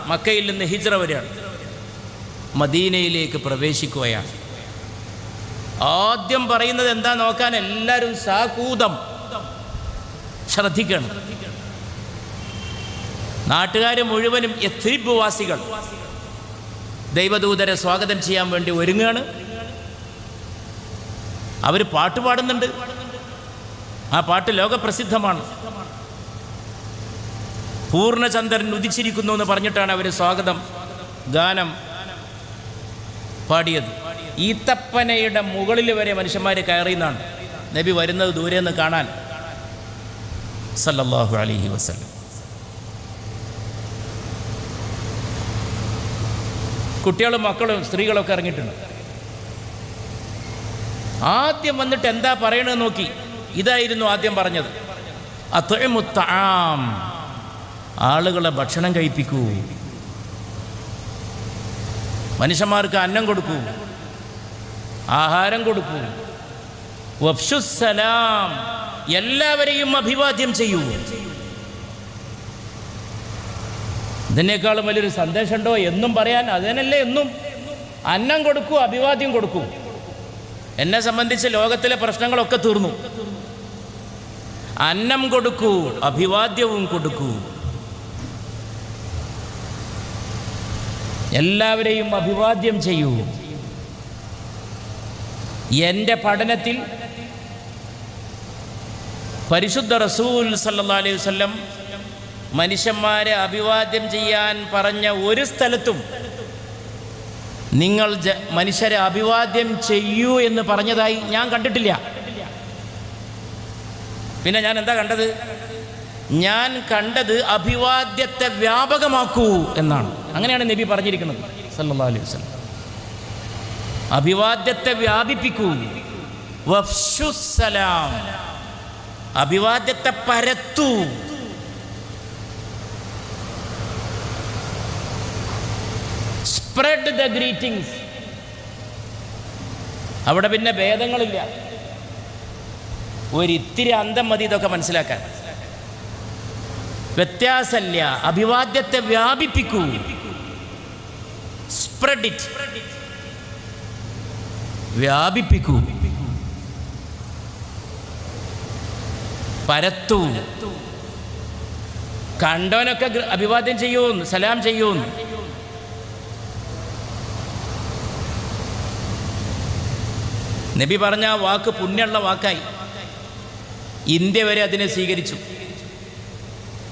മക്കയിൽ നിന്ന് ഹിജ്റ വരികയാണ്, മദീനയിലേക്ക് പ്രവേശിക്കുകയാണ്. ആദ്യം പറയുന്നത് എന്താ നോക്കാൻ എല്ലാവരും സാകൂതം ശ്രദ്ധിക്കണം. നാട്ടുകാർ മുഴുവനും യഥ്രിബ് വാസികൾ ദൈവദൂതരെ സ്വാഗതം ചെയ്യാൻ വേണ്ടി ഒരുങ്ങുകയാണ്. അവർ പാട്ട് പാടുന്നുണ്ട്. ആ പാട്ട് ലോകപ്രസിദ്ധമാണ്. പൂർണ്ണചന്ദ്രൻ ഉദിച്ചിരിക്കുന്നു എന്ന് പറഞ്ഞിട്ടാണ് അവർ സ്വാഗതം ഗാനം പാടിയത്. ഈത്തപ്പനയുടെ മുകളിൽ വരെ മനുഷ്യന്മാർ കയറിയെന്നാണ് നബി വരുന്നത് ദൂരെ നിന്ന് കാണാൻ സല്ലല്ലാഹു അലൈഹി വസല്ലം. കുട്ടികളും മക്കളും സ്ത്രീകളൊക്കെ ഇറങ്ങിയിട്ടുണ്ട്. ആദ്യം വന്നിട്ട് എന്താ പറയണമെന്ന് നോക്കി. ഇതായിരുന്നു ആദ്യം പറഞ്ഞത്, അത്ഇമു തആം, ആളുകളെ ഭക്ഷണം കഴിപ്പിക്കൂ, മനുഷ്യന്മാർക്ക് അന്നം കൊടുക്കൂ, ആഹാരം കൊടുക്കൂ. വഫ്ശുസ്സലാം, എല്ലാവരെയും അഭിവാദ്യം ചെയ്യൂ. ഇതിനേക്കാളും വലിയൊരു സന്ദേശമുണ്ടോ എന്നും പറയാൻ? അതിനല്ലേ എന്നും അന്നം കൊടുക്കൂ, അഭിവാദ്യം കൊടുക്കൂ. എന്നെ സംബന്ധിച്ച് ലോകത്തിലെ പ്രശ്നങ്ങളൊക്കെ തീർന്നു. അന്നം കൊടുക്കൂ, അഭിവാദ്യവും കൊടുക്കൂ. എല്ലാവരെയും അഭിവാദ്യം ചെയ്യൂ. എൻ്റെ പഠനത്തിൽ പരിശുദ്ധ റസൂൽ സല്ലല്ലാഹു അലൈഹി വസല്ലം മനുഷ്യന്മാരെ അഭിവാദ്യം ചെയ്യാൻ പറഞ്ഞ ഒരു സ്ഥലത്തും നിങ്ങൾ മനുഷ്യരെ അഭിവാദ്യം ചെയ്യൂ എന്ന് പറഞ്ഞതായി ഞാൻ കണ്ടിട്ടില്ല. പിന്നെ ഞാൻ എന്താ കണ്ടത്? ഞാൻ കണ്ടത് അഭിവാദ്യത്തെ വ്യാപകമാക്കൂ എന്നാണ്. അങ്ങനെയാണ് നബി പറഞ്ഞിരിക്കുന്നത് സല്ലല്ലാഹു അലൈഹി വസല്ലം. അഭിവാദ്യത്തെ വ്യാപിപ്പിക്കൂ. വഫ്ശുസ്സലാം, അഭിവാദ്യത്തെ പരത്തൂ. Spread the greetings. അവിടെ പിന്നെ ഭേദങ്ങളില്ല. ഒരിത്തിരി അന്തം മതി ഇതൊക്കെ മനസ്സിലാക്കാൻ. വ്യത്യാസമില്ല. അഭിവാദ്യത്തെ വ്യാപിപ്പിക്കൂ. Spread it, വ്യാപിപ്പിക്കൂ, പരത്തൂ. കണ്ടവനൊക്കെ അഭിവാദ്യം ചെയ്യൂന്ന്, സലാം ചെയ്യൂന്ന്. നബി പറഞ്ഞ ആ വാക്ക് പുണ്യമുള്ള വാക്കായി. ഇന്ത്യ വരെ അതിനെ സ്വീകരിച്ചു.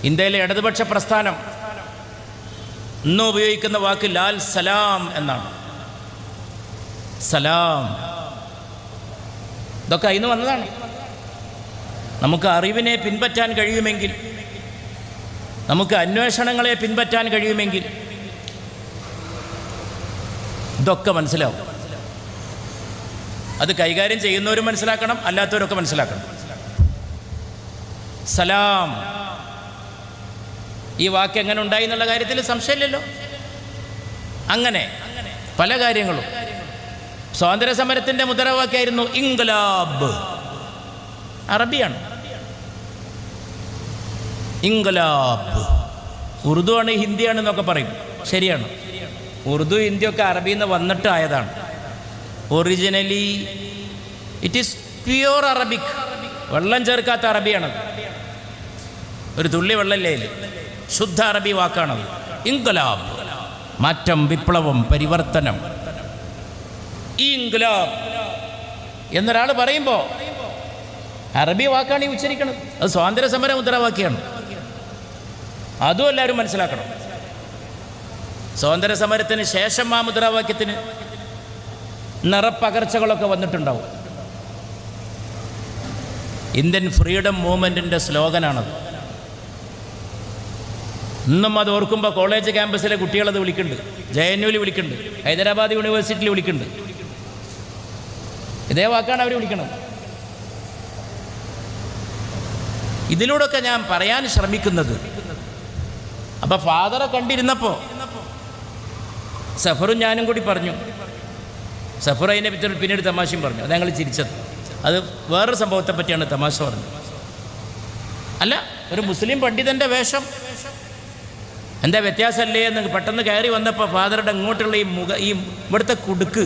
ഇന്ത്യയിലെ ഇടതുപക്ഷ പ്രസ്ഥാനം ഇന്ന് ഉപയോഗിക്കുന്ന വാക്ക് ലാൽ സലാം എന്നാണ്. സലാം, ഇതൊക്കെ അതിന് വന്നതാണ്. നമുക്ക് അറിവിനെ പിൻപറ്റാൻ കഴിയുമെങ്കിൽ, നമുക്ക് അന്വേഷണങ്ങളെ പിൻപറ്റാൻ കഴിയുമെങ്കിൽ ഇതൊക്കെ മനസ്സിലാവും. അത് കൈകാര്യം ചെയ്യുന്നവരും മനസ്സിലാക്കണം, അല്ലാത്തവരൊക്കെ മനസ്സിലാക്കണം. സലാം, ഈ വാക്ക് എങ്ങനെ ഉണ്ടായി എന്നുള്ള കാര്യത്തിൽ സംശയമില്ലല്ലോ. അങ്ങനെ പല കാര്യങ്ങളും. സ്വാതന്ത്ര്യ സമരത്തിൻ്റെ മുദ്രാവാക്യമായിരുന്നു ഇൻഖിലാബ്. അറബിയാണ് ഇൻഖിലാബ്. ഉറുദു ആണ്, ഹിന്ദിയാണെന്നൊക്കെ പറയും. ശരിയാണ്, ഉറുദു ഹിന്ദിയൊക്കെ അറബിയിൽ നിന്ന് വന്നിട്ട് ആയതാണ്. Originally it is pure Arabic. വെള്ളം ചേർക്കാത്ത അറബിയാണത്. ഒരു തുള്ളി വെള്ളമില്ലേ, ശുദ്ധ അറബി വാക്കാണത്. ഇൻഖിലാബ്, മാറ്റം, വിപ്ലവം, പരിവർത്തനം. ഈ ഇൻഖിലാബ് എന്നൊരാൾ പറയുമ്പോൾ അറബി വാക്കാണ് ഈ ഉച്ചരിക്കുന്നത്. അത് സ്വാതന്ത്ര്യ സമര മുദ്രാവാക്യമാണ്. അതും എല്ലാവരും മനസ്സിലാക്കണം. സ്വാതന്ത്ര്യ സമരത്തിന് ശേഷം ആ മുദ്രാവാക്യത്തിന് നിറപ്പകർച്ചകളൊക്കെ വന്നിട്ടുണ്ടാവും. ഇന്ത്യൻ ഫ്രീഡം മൂവ്മെൻറ്റിൻ്റെ സ്ലോഗനാണത്. ഇന്നും അത് ഓർക്കുമ്പോൾ കോളേജ് ക്യാമ്പസിലെ കുട്ടികളത് വിളിക്കുന്നുണ്ട്, JNUവിൽ വിളിക്കുന്നുണ്ട്, ഹൈദരാബാദ് യൂണിവേഴ്സിറ്റിയിൽ വിളിക്കുന്നുണ്ട്. ഇതേ വാക്കാണ് അവർ വിളിക്കുന്നത്. ഇതിലൂടെയൊക്കെ ഞാൻ പറയാൻ ശ്രമിക്കുന്നത്, അപ്പം ഫാദറെ കണ്ടിരുന്നപ്പോൾ സഫറും ഞാനും കൂടി പറഞ്ഞു. സഫർ അതിനെ പറ്റി പിന്നീട് തമാശയും പറഞ്ഞു. അത് ഞങ്ങൾ ചിരിച്ചത്. അത് വേറൊരു സംഭവത്തെ പറ്റിയാണ് തമാശ പറഞ്ഞത്. അല്ല, ഒരു മുസ്ലിം പണ്ഡിതൻ്റെ വേഷം എന്താ വ്യത്യാസമല്ലേ എന്ന് പെട്ടെന്ന് കയറി വന്നപ്പോൾ ഫാദറുടെ ഇങ്ങോട്ടുള്ള ഈ ഇവിടുത്തെ കുടുക്ക്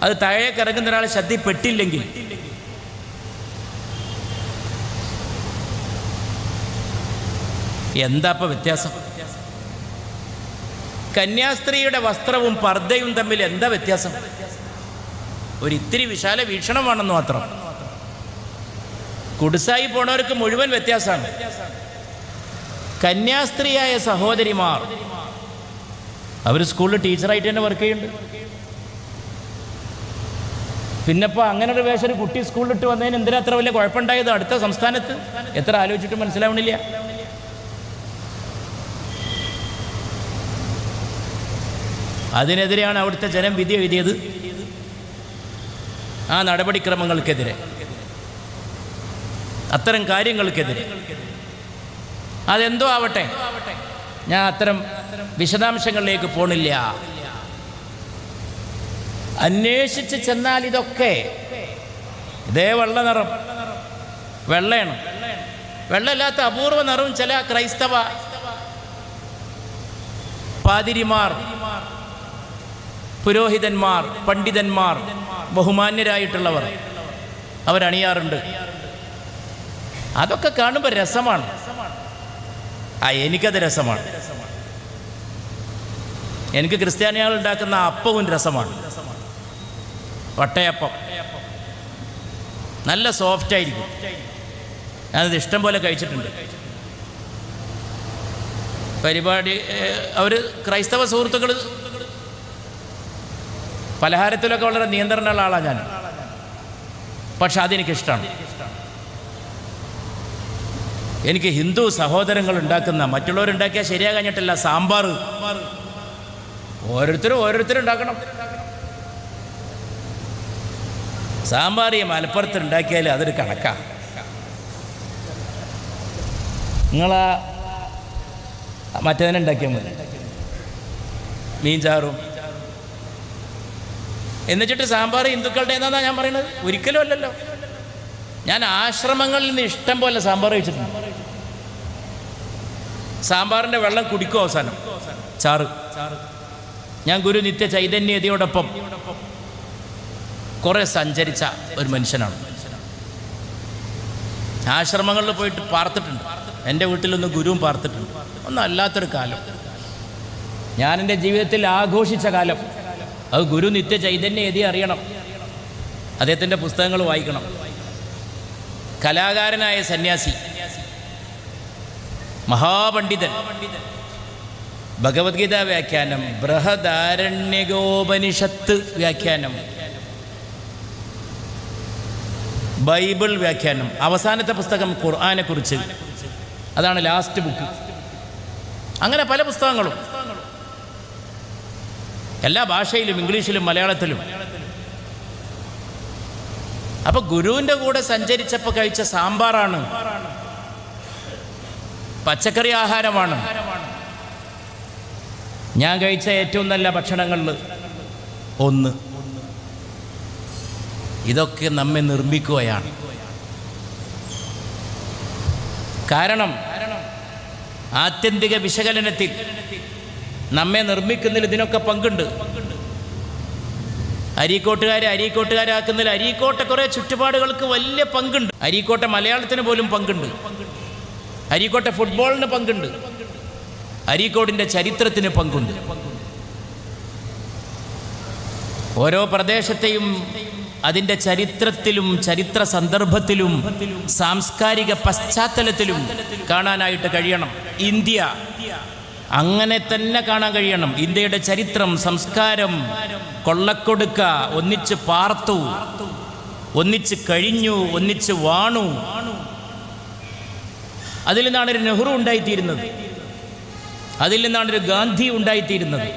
അത് താഴേക്ക് ഇറങ്ങുന്ന ഒരാളെ ശ്രദ്ധയിൽപ്പെട്ടില്ലെങ്കിൽ എന്താ ഇപ്പം വ്യത്യാസം? കന്യാസ്ത്രീയുടെ വസ്ത്രവും പർദ്ദയും തമ്മിൽ എന്താ വ്യത്യാസം? ഒരിത്തിരി വിശാല വീക്ഷണമാണെന്ന് മാത്രം. കുടുസായി പോണവർക്ക് മുഴുവൻ വ്യത്യാസമാണ്. കന്യാസ്ത്രീയായ സഹോദരിമാർ അവർ സ്കൂളിൽ ടീച്ചറായിട്ട് തന്നെ വർക്ക് ചെയ്യുന്നുണ്ട്. പിന്നെപ്പോൾ അങ്ങനെ ഒരു വേഷം ഒരു കുട്ടി സ്കൂളിലിട്ട് വന്നതിന് എന്തിനാ അത്ര വലിയ കുഴപ്പമുണ്ടായത്? അടുത്ത സംസ്ഥാനത്ത് എത്ര ആലോചിച്ചിട്ട് മനസ്സിലാവണില്ല. അതിനെതിരെയാണ് അവിടുത്തെ ജനം വിധി എഴുതിയത്. ആ നടപടിക്രമങ്ങൾക്കെതിരെ, അത്തരം കാര്യങ്ങൾക്കെതിരെ. അതെന്തോ ആവട്ടെ, ഞാൻ അത്തരം വിശദാംശങ്ങളിലേക്ക് പോണില്ല. അന്വേഷിച്ച് ചെന്നാൽ ഇതൊക്കെ ഇതേ വെള്ള നിറം, വെള്ളയാണ്. വെള്ളമില്ലാത്ത അപൂർവ നിറവും ചില ക്രൈസ്തവ പാതിരിമാർ, പുരോഹിതന്മാർ, പണ്ഡിതന്മാർ, ബഹുമാന്യരായിട്ടുള്ളവർ അവരണിയാറുണ്ട്. അതൊക്കെ കാണുമ്പോൾ രസമാണ്. എനിക്കത് രസമാണ്. എനിക്ക് ക്രിസ്ത്യാനികൾ ഉണ്ടാക്കുന്ന അപ്പവും രസമാണ്. വട്ടയപ്പം നല്ല സോഫ്റ്റായിരിക്കും. ഞാനത് ഇഷ്ടം പോലെ കഴിച്ചിട്ടുണ്ട്. പരിപാടി അവർ ക്രൈസ്തവ സുഹൃത്തുക്കൾ പലഹാരത്തിലൊക്കെ വളരെ നിയന്ത്രണമുള്ള ആളാണ് ഞാൻ. പക്ഷെ അതെനിക്കിഷ്ടമാണ്. എനിക്ക് ഹിന്ദു സഹോദരങ്ങൾ ഉണ്ടാക്കുന്ന, മറ്റുള്ളവരുണ്ടാക്കിയാൽ ശരിയാകാഞ്ഞിട്ടില്ല, സാമ്പാർ ഓരോരുത്തരും ഉണ്ടാക്കണം. സാമ്പാർ ഈ മലപ്പുറത്ത് ഉണ്ടാക്കിയാൽ അതൊരു കണക്കാണ്. നിങ്ങളാ മറ്റേതിനെ ഉണ്ടാക്കിയാൽ മതി, മീൻചാറും. എന്നുവെച്ചിട്ട് സാമ്പാർ ഹിന്ദുക്കളുടെ എന്നാണ് ഞാൻ പറയുന്നത്? ഒരിക്കലും അല്ലല്ലോ. ഞാൻ ആശ്രമങ്ങളിൽ നിന്ന് ഇഷ്ടം പോലെ സാമ്പാർ കഴിച്ചിട്ടുണ്ട്. സാമ്പാറിൻ്റെ വെള്ളം കുടിക്കും അവസാനം, ചാറ്. ഞാൻ ഗുരു നിത്യ ചൈതന്യതയോടൊപ്പം കുറേ സഞ്ചരിച്ച ഒരു മനുഷ്യനാണ്. ആശ്രമങ്ങളിൽ പോയിട്ട് പാർത്തിട്ടുണ്ട്. എൻ്റെ വീട്ടിലൊന്ന് ഗുരുവും പാർത്തിട്ടുണ്ട്. ഒന്നും അല്ലാത്തൊരു കാലം, ഞാൻ എൻ്റെ ജീവിതത്തിൽ ആഘോഷിച്ച കാലം. അത് ഗുരു നിത്യ ചൈതന്യതയെ അറിയണം, അദ്ദേഹത്തിൻ്റെ പുസ്തകങ്ങൾ വായിക്കണം. കലാകാരനായ സന്യാസി, മഹാപണ്ഡിതൻ. ഭഗവത്ഗീത വ്യാഖ്യാനം, ബൃഹദാരണ്യകോപനിഷത്ത് വ്യാഖ്യാനം, ബൈബിൾ വ്യാഖ്യാനം, അവസാനത്തെ പുസ്തകം ഖുർആനെക്കുറിച്ച്, അതാണ് ലാസ്റ്റ് ബുക്ക്. അങ്ങനെ പല പുസ്തകങ്ങളും എല്ലാ ഭാഷയിലും, ഇംഗ്ലീഷിലും മലയാളത്തിലും. അപ്പൊ ഗുരുവിൻ്റെ കൂടെ സഞ്ചരിച്ചപ്പോൾ കഴിച്ച സാമ്പാറാണ്, പച്ചക്കറി ആഹാരമാണ് ഞാൻ കഴിച്ച ഏറ്റവും നല്ല ഭക്ഷണങ്ങളിൽ ഒന്ന്. ഇതൊക്കെ നമ്മെ നിർമ്മിക്കുകയാണ്. കാരണം ആത്യന്തിക വിശകലനത്തിൽ നമ്മെ നിർമ്മിക്കുന്നതിൽ ഇതിനൊക്കെ പങ്കുണ്ട്. അരീക്കോട്ടുകാരാക്കുന്നതിൽ അരീക്കോട്ടെ കുറേ ചുറ്റുപാടുകൾക്ക് വലിയ പങ്കുണ്ട്. അരീക്കോട്ടെ മലയാളത്തിന് പോലും പങ്കുണ്ട്. അരീക്കോട്ടെ ഫുട്ബോളിന് പങ്കുണ്ട്. അരീക്കോടിൻ്റെ ചരിത്രത്തിന് പങ്കുണ്ട്. ഓരോ പ്രദേശത്തെയും അതിൻ്റെ ചരിത്രത്തിലും ചരിത്ര സന്ദർഭത്തിലും സാംസ്കാരിക പശ്ചാത്തലത്തിലും കാണാനായിട്ട് കഴിയണം. ഇന്ത്യ അങ്ങനെ തന്നെ കാണാൻ കഴിയണം. ഇന്ത്യയുടെ ചരിത്രം, സംസ്കാരം, കൊള്ളക്കൊടുക്ക, ഒന്നിച്ച് പാർത്തു, ഒന്നിച്ച് കഴിഞ്ഞു, ഒന്നിച്ച് വാണു. അതിൽ നിന്നാണ് ഒരു നെഹ്റു ഉണ്ടായിത്തീരുന്നത്. അതിൽ നിന്നാണ് ഒരു ഗാന്ധി ഉണ്ടായിത്തീരുന്നത്.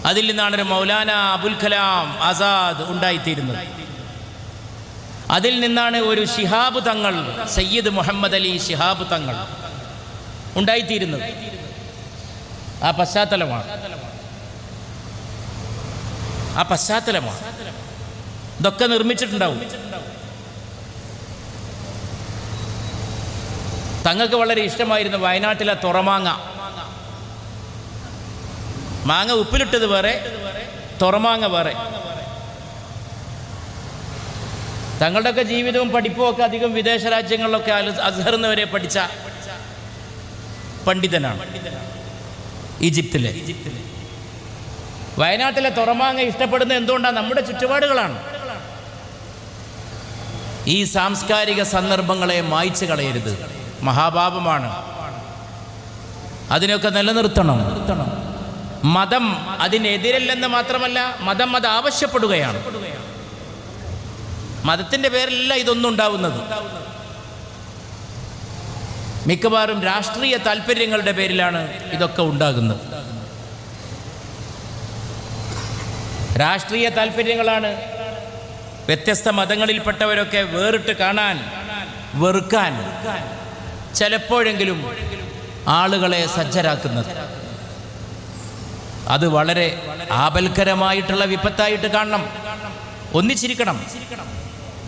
അതിൽ നിന്നാണ് ഒരു മൗലാന അബുൽ കലാം ആസാദ് ഉണ്ടായിത്തീരുന്നത്. അതിൽ നിന്നാണ് ഒരു ശിഹാബ് തങ്ങൾ, സയ്യിദ് മുഹമ്മദ് അലി ശിഹാബ് തങ്ങൾ ഉണ്ടായിത്തീരുന്നത്. ആ പശ്ചാത്തലമാണ് ഇതൊക്കെ നിർമ്മിച്ചിട്ടുണ്ടാവും. തങ്ങൾക്ക് വളരെ ഇഷ്ടമായിരുന്നു വയനാട്ടിലെ തുറമാങ്ങ. മാങ്ങ ഉപ്പിലിട്ടത് വേറെ, തുറമാങ്ങ വേറെ. തങ്ങളുടെയൊക്കെ ജീവിതവും പഠിപ്പും ഒക്കെ അധികം വിദേശ രാജ്യങ്ങളിലൊക്കെ അസ്ഹറിൽ വരെ പഠിച്ച പണ്ഡിതനാണ്. ഈജിപ്തിലെ വയനാട്ടിലെ തുറമാങ്ങ ഇഷ്ടപ്പെടുന്നത് എന്തുകൊണ്ടാണ്? നമ്മുടെ ചുറ്റുപാടുകളാണ്. ഈ സാംസ്കാരിക സന്ദർഭങ്ങളെ മായ്ച്ചു കളയരുത്, മഹാപാപമാണ്. അതിനൊക്കെ നിലനിർത്തണം. മതം അതിനെതിരല്ലെന്ന് മാത്രമല്ല, മതം അത് ആവശ്യപ്പെടുകയാണ്. മതത്തിൻ്റെ പേരിലല്ല ഇതൊന്നും ഉണ്ടാവുന്നത്. മിക്കവാറും രാഷ്ട്രീയ താല്പര്യങ്ങളുടെ പേരിലാണ് ഇതൊക്കെ ഉണ്ടാകുന്നത്. രാഷ്ട്രീയ താല്പര്യങ്ങളാണ് വ്യത്യസ്ത മതങ്ങളിൽപ്പെട്ടവരൊക്കെ വേറിട്ട് കാണാൻ, വെറുക്കാൻ ചിലപ്പോഴെങ്കിലും ആളുകളെ സജ്ജരാക്കുന്നത്. അത് വളരെ ആപൽക്കരമായിട്ടുള്ള വിപത്തായിട്ട് കാണണം. ഒന്നിച്ചിരിക്കണം.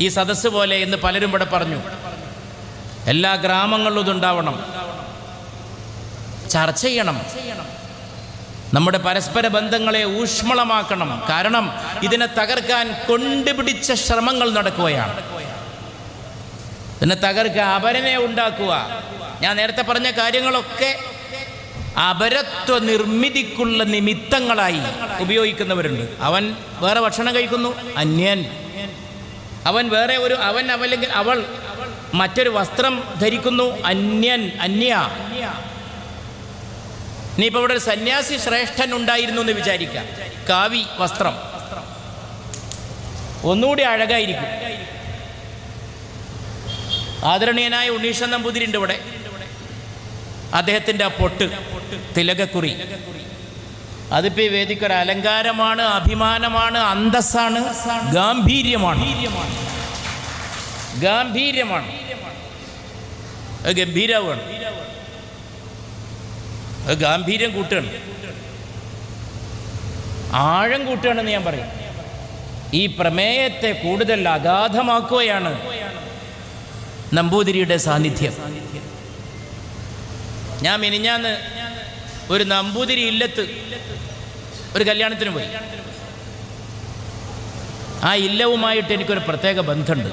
ഈ സദസ്സ് പോലെ എന്ന് പലരും ഇവിടെ പറഞ്ഞു, എല്ലാ ഗ്രാമങ്ങളിലും ഇതുണ്ടാവണം. ചർച്ച ചെയ്യണം. നമ്മുടെ പരസ്പര ബന്ധങ്ങളെ ഊഷ്മളമാക്കണം. കാരണം ഇതിനെ തകർക്കാൻ കൊണ്ടുപിടിച്ച ശ്രമങ്ങൾ നടക്കുകയാണ്. പിന്നെ തകർക്കുക, അപരനെ ഉണ്ടാക്കുക. ഞാൻ നേരത്തെ പറഞ്ഞ കാര്യങ്ങളൊക്കെ അപരത്വ നിർമ്മിതിക്കുള്ള നിമിത്തങ്ങളായി ഉപയോഗിക്കുന്നവരുണ്ട്. അവൻ വേറെ ഭക്ഷണം കഴിക്കുന്നു, അന്യൻ. അവൻ വേറെ അവൻ അല്ലെങ്കിൽ അവൾ മറ്റൊരു വസ്ത്രം ധരിക്കുന്നു, അന്യൻ, അന്യ. ഇനിയിപ്പോൾ ഇവിടെ ഒരു സന്യാസി ശ്രേഷ്ഠൻ ഉണ്ടായിരുന്നു എന്ന് വിചാരിക്കാം. കാവി വസ്ത്രം ഒന്നുകൂടി അഴകായിരിക്കും. ആദരണീയനായ ഉണ്ണീഷൻ നമ്പൂതിരി ഉണ്ട് ഇവിടെ. അദ്ദേഹത്തിൻ്റെ ആ പൊട്ട്, തിലകക്കുറി, അതിപ്പോൾ ഈ വേദിക്കൊരു അലങ്കാരമാണ്, അഭിമാനമാണ്, അന്തസ്സാണ്, ഗാംഭീര്യമാണ്. ഗാംഭീര്യമാണ്, അത് ഗംഭീരമാണ്, അത് ഗാംഭീര്യം കൂട്ടുകയാണ്, ആഴം കൂട്ടുകയാണെന്ന് ഞാൻ പറയും. ഈ പ്രമേയത്തെ കൂടുതൽ അഗാധമാക്കുകയാണ് നമ്പൂതിരിയുടെ സാന്നിധ്യം. ഞാൻ മിനിഞ്ഞാന്ന് ഒരു നമ്പൂതിരി ഇല്ലത്ത് ഒരു കല്യാണത്തിന് പോയി. ആ ഇല്ലവുമായിട്ട് എനിക്കൊരു പ്രത്യേക ബന്ധമുണ്ട്.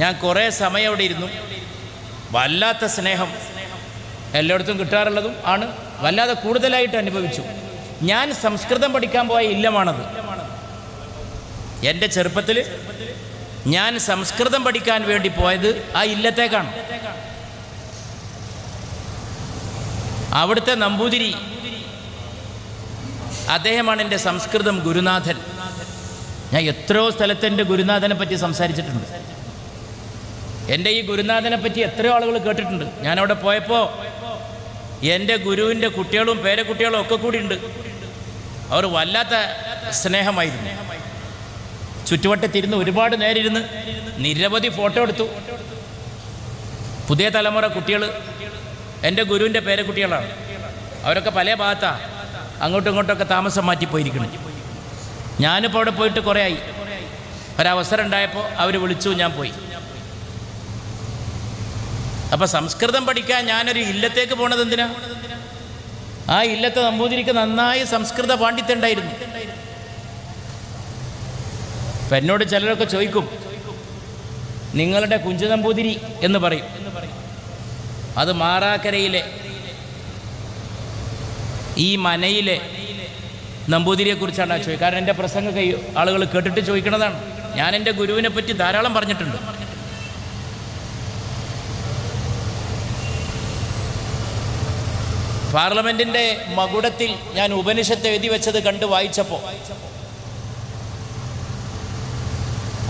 ഞാൻ കുറേ സമയം അവിടെ ഇരുന്നു. വല്ലാത്ത സ്നേഹം എല്ലായിടത്തും കിട്ടാറുള്ളതും ആണ്, വല്ലാതെ കൂടുതലായിട്ട് അനുഭവിച്ചു. ഞാൻ സംസ്കൃതം പഠിക്കാൻ പോയ ഇല്ലമാണത്. എൻ്റെ ചെറുപ്പത്തിൽ ഞാൻ സംസ്കൃതം പഠിക്കാൻ വേണ്ടി പോയത് ആ ഇല്ലത്തേക്കാണ്. അവിടുത്തെ നമ്പൂതിരി, അദ്ദേഹമാണ് എൻ്റെ സംസ്കൃതം ഗുരുനാഥൻ. ഞാൻ എത്രയോ സ്ഥലത്ത് എൻ്റെ ഗുരുനാഥനെ പറ്റി സംസാരിച്ചിട്ടുണ്ട്. എൻ്റെ ഈ ഗുരുനാഥനെ പറ്റി എത്രയോ ആളുകൾ കേട്ടിട്ടുണ്ട്. ഞാനവിടെ പോയപ്പോൾ എൻ്റെ ഗുരുവിൻ്റെ കുട്ടികളും പേരക്കുട്ടികളും ഒക്കെ കൂടി ഉണ്ട്. അവർ വല്ലാത്ത സ്നേഹമായിരുന്നു. ചുറ്റുവട്ടത്തിരുന്ന് ഒരുപാട് നേരിരുന്ന് നിരവധി ഫോട്ടോ എടുത്തു. പുതിയ തലമുറ കുട്ടികൾ എൻ്റെ ഗുരുവിൻ്റെ പേരക്കുട്ടികളാണ്. അവരൊക്കെ പല ഭാഗത്താണ്, അങ്ങോട്ടും ഇങ്ങോട്ടൊക്കെ താമസം മാറ്റിപ്പോയിരിക്കണം. ഞാനിപ്പോൾ അവിടെ പോയിട്ട് കുറേ ആയി. ഒരവസരം ഉണ്ടായപ്പോൾ അവർ വിളിച്ചു, ഞാൻ പോയി. അപ്പം സംസ്കൃതം പഠിക്കാൻ ഞാനൊരു ഇല്ലത്തേക്ക് പോണത് എന്തിനാ? ആ ഇല്ലത്തെ നമ്പൂതിരിക്ക് നന്നായി സംസ്കൃത പാണ്ഡിത്യം ഉണ്ടായിരുന്നു. അപ്പം എന്നോട് ചിലരൊക്കെ ചോദിക്കും, നിങ്ങളുടെ കുഞ്ചു നമ്പൂതിരി എന്ന് പറയും. അത് മാറാക്കരയിലെ ഈ മനയിലെ നമ്പൂതിരിയെക്കുറിച്ചാണ് ചോദിക്കുക. കാരണം എൻ്റെ പ്രസംഗമൊക്കെ ആളുകൾ കേട്ടിട്ട് ചോദിക്കണതാണ്. ഞാൻ എൻ്റെ ഗുരുവിനെ പറ്റി ധാരാളം പറഞ്ഞിട്ടുണ്ട്. പാർലമെൻറ്റിൻ്റെ മകുടത്തിൽ ഞാൻ ഉപനിഷത്ത് എഴുതി വെച്ചത് കണ്ട് വായിച്ചപ്പോൾ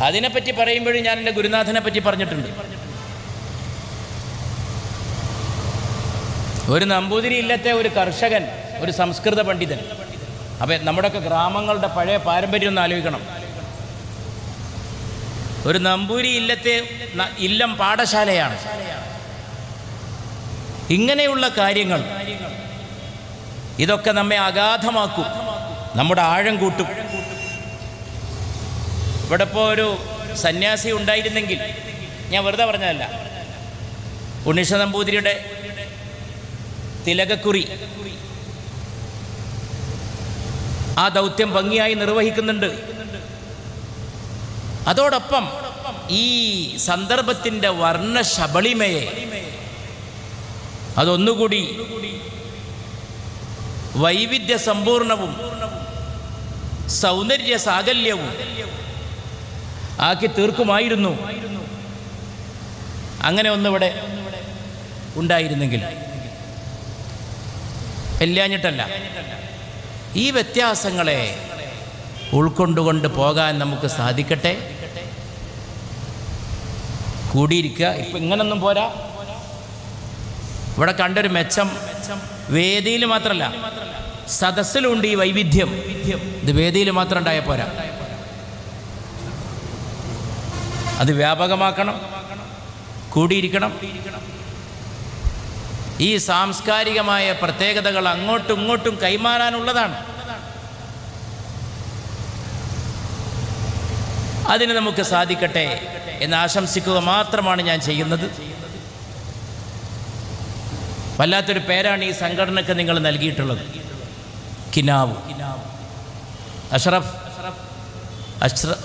അതിനെപ്പറ്റി പറയുമ്പോഴും ഞാൻ എൻ്റെ ഗുരുനാഥനെ പറ്റി പറഞ്ഞിട്ടുണ്ട്. ഒരു നമ്പൂതിരി ഇല്ലത്തെ ഒരു കർഷകൻ, ഒരു സംസ്കൃത പണ്ഡിതൻ. അപ്പം നമ്മുടെയൊക്കെ ഗ്രാമങ്ങളുടെ പഴയ പാരമ്പര്യം ഒന്ന് ആലോചിക്കണം. ഒരു നമ്പൂരി ഇല്ലത്തെ ഇല്ലം പാഠശാലയാണ്. ഇങ്ങനെയുള്ള കാര്യങ്ങൾ ഇതൊക്കെ നമ്മെ അഗാധമാക്കും, നമ്മുടെ ആഴം കൂട്ടും. ഇവിടെ ഇപ്പോൾ ഒരു സന്യാസി ഉണ്ടായിരുന്നെങ്കിൽ, ഞാൻ വെറുതെ പറഞ്ഞതല്ല, ഉണ്ണീഷ നമ്പൂതിരിയുടെ തിലകക്കുറി ആ ദൗത്യം ഭംഗിയായി നിർവഹിക്കുന്നുണ്ട്. അതോടൊപ്പം ഈ സന്ദർഭത്തിൻ്റെ വർണ്ണശബളിമയെ അതൊന്നുകൂടി വൈവിധ്യ സമ്പൂർണവും സൗന്ദര്യ സാകല്യവും ആക്കി തീർക്കുമായിരുന്നു. അങ്ങനെ ഒന്നിവിടെ ഉണ്ടായിരുന്നെങ്കിൽ. ഇല്ലാഞ്ഞിട്ടല്ല, ഈ വ്യത്യാസങ്ങളെ ഉൾക്കൊണ്ടുകൊണ്ട് പോകാൻ നമുക്ക് സാധിക്കട്ടെ. കൂടിയിരിക്കുക. ഇപ്പം ഇങ്ങനൊന്നും പോരാ. ഇവിടെ കണ്ടൊരു മെച്ചം വേദിയിൽ മാത്രമല്ല, സദസ്സിലുണ്ട് ഈ വൈവിധ്യം. ഇത് വേദിയിൽ മാത്രം ഉണ്ടായാൽ പോരാ, അത് വ്യാപകമാക്കണം, കൂടിയിരിക്കണം. ഈ സാംസ്കാരികമായ പ്രത്യേകതകൾ അങ്ങോട്ടും ഇങ്ങോട്ടും കൈമാറാനുള്ളതാണ്. അതിന് നമുക്ക് സാധിക്കട്ടെ എന്ന് ആശംസിക്കുക മാത്രമാണ് ഞാൻ ചെയ്യുന്നത്. വല്ലാത്തൊരു പേരാണ് ഈ സംഘടനയ്ക്ക് നിങ്ങൾ നൽകിയിട്ടുള്ളത്, കിനാവ്. അഷ്റഫ്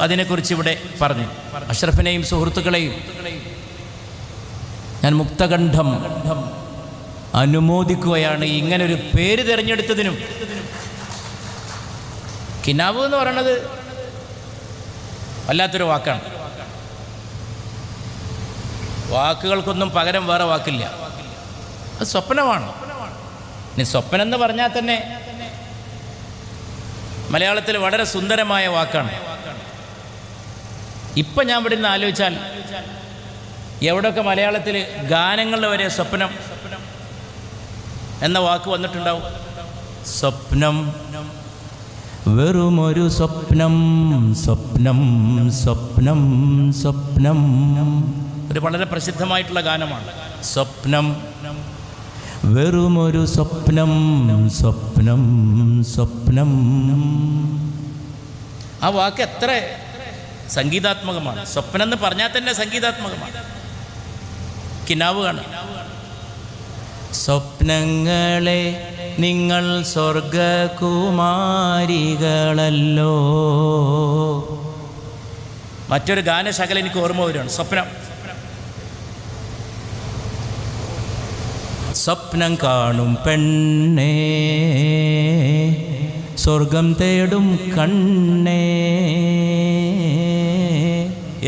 അതിനെക്കുറിച്ച് ഇവിടെ പറഞ്ഞു. അഷ്റഫിനെയും സുഹൃത്തുക്കളെയും ഞാൻ മുക്തകണ്ഠം അനുമോദിക്കുകയാണ് ഇങ്ങനൊരു പേര് തിരഞ്ഞെടുത്തതിനും. കിനാവ് എന്ന് പറയുന്നത് വല്ലാത്തൊരു വാക്കാണ്. വാക്കുകൾക്കൊന്നും പകരം വേറെ വാക്കില്ല. അത് സ്വപ്നമാണ്. ഇനി സ്വപ്നം എന്ന് പറഞ്ഞാൽ തന്നെ മലയാളത്തിൽ വളരെ സുന്ദരമായ വാക്കാണ്. ഇപ്പം ഞാൻ ഇവിടെ നിന്ന് ആലോചിച്ചാൽ എവിടെയൊക്കെ മലയാളത്തിൽ ഗാനങ്ങളുടെ വരെ സ്വപ്നം എന്ന വാക്ക് വന്നിട്ടുണ്ടാവും. സ്വപ്നം വെറുമൊരു സ്വപ്നം, സ്വപ്നം സ്വപ്നം സ്വപ്നം. ഒരു വളരെ പ്രസിദ്ധമായിട്ടുള്ള ഗാനമാണ്. സ്വപ്നം വെറുമൊരു സ്വപ്നം, സ്വപ്നം സ്വപ്നം. ആ വാക്ക് എത്ര സംഗീതാത്മകമാണ്. സ്വപ്നം എന്ന് പറഞ്ഞാൽ തന്നെ സംഗീതാത്മകമാണ്. കിനാവ് കാണാം. സ്വപ്നങ്ങളെ നിങ്ങൾ സ്വർഗകുമാരികളല്ലോ. മറ്റൊരു ഗാനശകലം എനിക്ക് ഓർമ്മ വരികയാണ്. സ്വപ്നം സ്വപ്നം കാണും പെണ്ണേ, സ്വർഗം തേടും കണ്ണേ.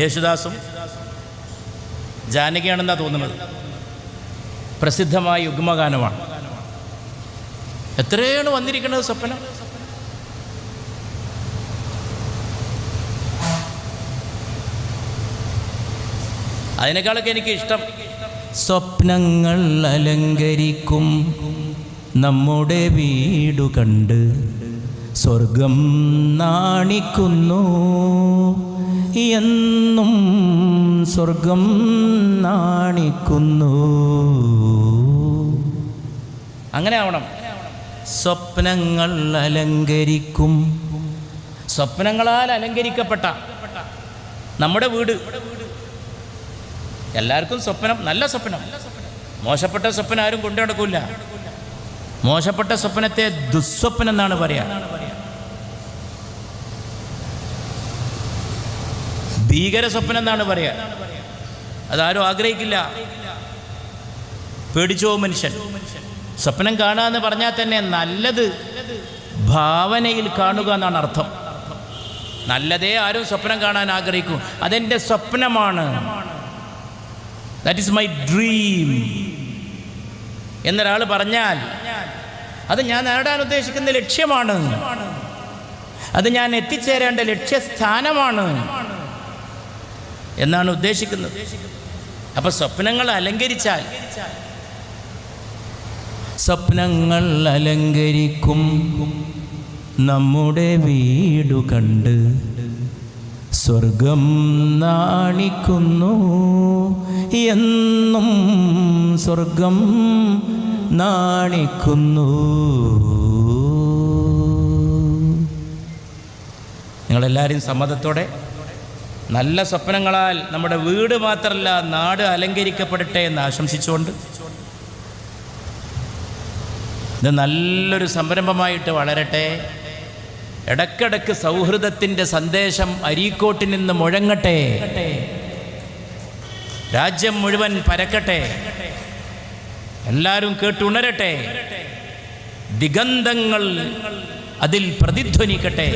യേശുദാസും ജാനകിയാണെന്നാണ് തോന്നുന്നത്. പ്രസിദ്ധമായ യുഗ്മഗാനമാണ്. എത്രയാണ് വന്നിരിക്കുന്നത് സ്വപ്നം. അതിനേക്കാളൊക്കെ എനിക്ക് ഇഷ്ടം സ്വപ്നങ്ങൾ അലങ്കരിക്കും നമ്മുടെ വീടു കണ്ട് സ്വർഗം നാണിക്കുന്നു എന്നും, സ്വർഗം നാണിക്കുന്നു. അങ്ങനെ ആവണം. സ്വപ്നങ്ങൾ അലങ്കരിക്കും. സ്വപ്നങ്ങളാൽ അലങ്കരിക്കപ്പെട്ട നമ്മുടെ വീട്. എല്ലാവർക്കും സ്വപ്നം, നല്ല സ്വപ്നം. മോശപ്പെട്ട സ്വപ്നം ആരും കൊണ്ടു നടക്കില്ല. മോശപ്പെട്ട സ്വപ്നത്തെ ദുസ്വപ്നം എന്നാണ് പറയാ. ഭീകര സ്വപ്നം എന്നാണ് പറയാ. അതാരും ആഗ്രഹിക്കില്ല. പേടിച്ചോ മനുഷ്യൻ. സ്വപ്നം കാണുക എന്ന് പറഞ്ഞാൽ തന്നെ നല്ലത് ഭാവനയിൽ കാണുക എന്നാണ് അർത്ഥം. നല്ലതേ ആരും സ്വപ്നം കാണാൻ ആഗ്രഹിക്കും. അതെൻ്റെ സ്വപ്നമാണ്, ദാറ്റ് ഈസ് മൈ ഡ്രീം എന്നൊരാൾ പറഞ്ഞാൽ അത് ഞാൻ നേടാൻ ഉദ്ദേശിക്കുന്ന ലക്ഷ്യമാണ്, അത് ഞാൻ എത്തിച്ചേരേണ്ട ലക്ഷ്യസ്ഥാനമാണ് എന്നാണ് ഉദ്ദേശിക്കുന്നത്. അപ്പം സ്വപ്നങ്ങൾ അലങ്കരിച്ചാൽ, സ്വപ്നങ്ങൾ അലങ്കരിക്കും നമ്മുടെ വീടു കണ്ട് സ്വർഗം നാണിക്കുന്നു എന്നും, സ്വർഗം നാണിക്കുന്നു. നിങ്ങളെല്ലാവരും സമ്മതത്തോടെ നല്ല സ്വപ്നങ്ങളാൽ നമ്മുടെ വീട് മാത്രമല്ല നാട് അലങ്കരിക്കപ്പെടട്ടെ എന്ന് ആശംസിച്ചുകൊണ്ട് ഇത് നല്ലൊരു സംരംഭമായിട്ട് വളരട്ടെ. ഇടക്കിടക്ക് സൗഹൃദത്തിൻ്റെ സന്ദേശം അരീക്കോട്ടിൽ നിന്ന് മുഴങ്ങട്ടെ, രാജ്യം മുഴുവൻ പരക്കട്ടെ, എല്ലാവരും കേട്ടുണരട്ടെ, ദിഗന്ധങ്ങൾ അതിൽ പ്രതിധ്വനിക്കട്ടെ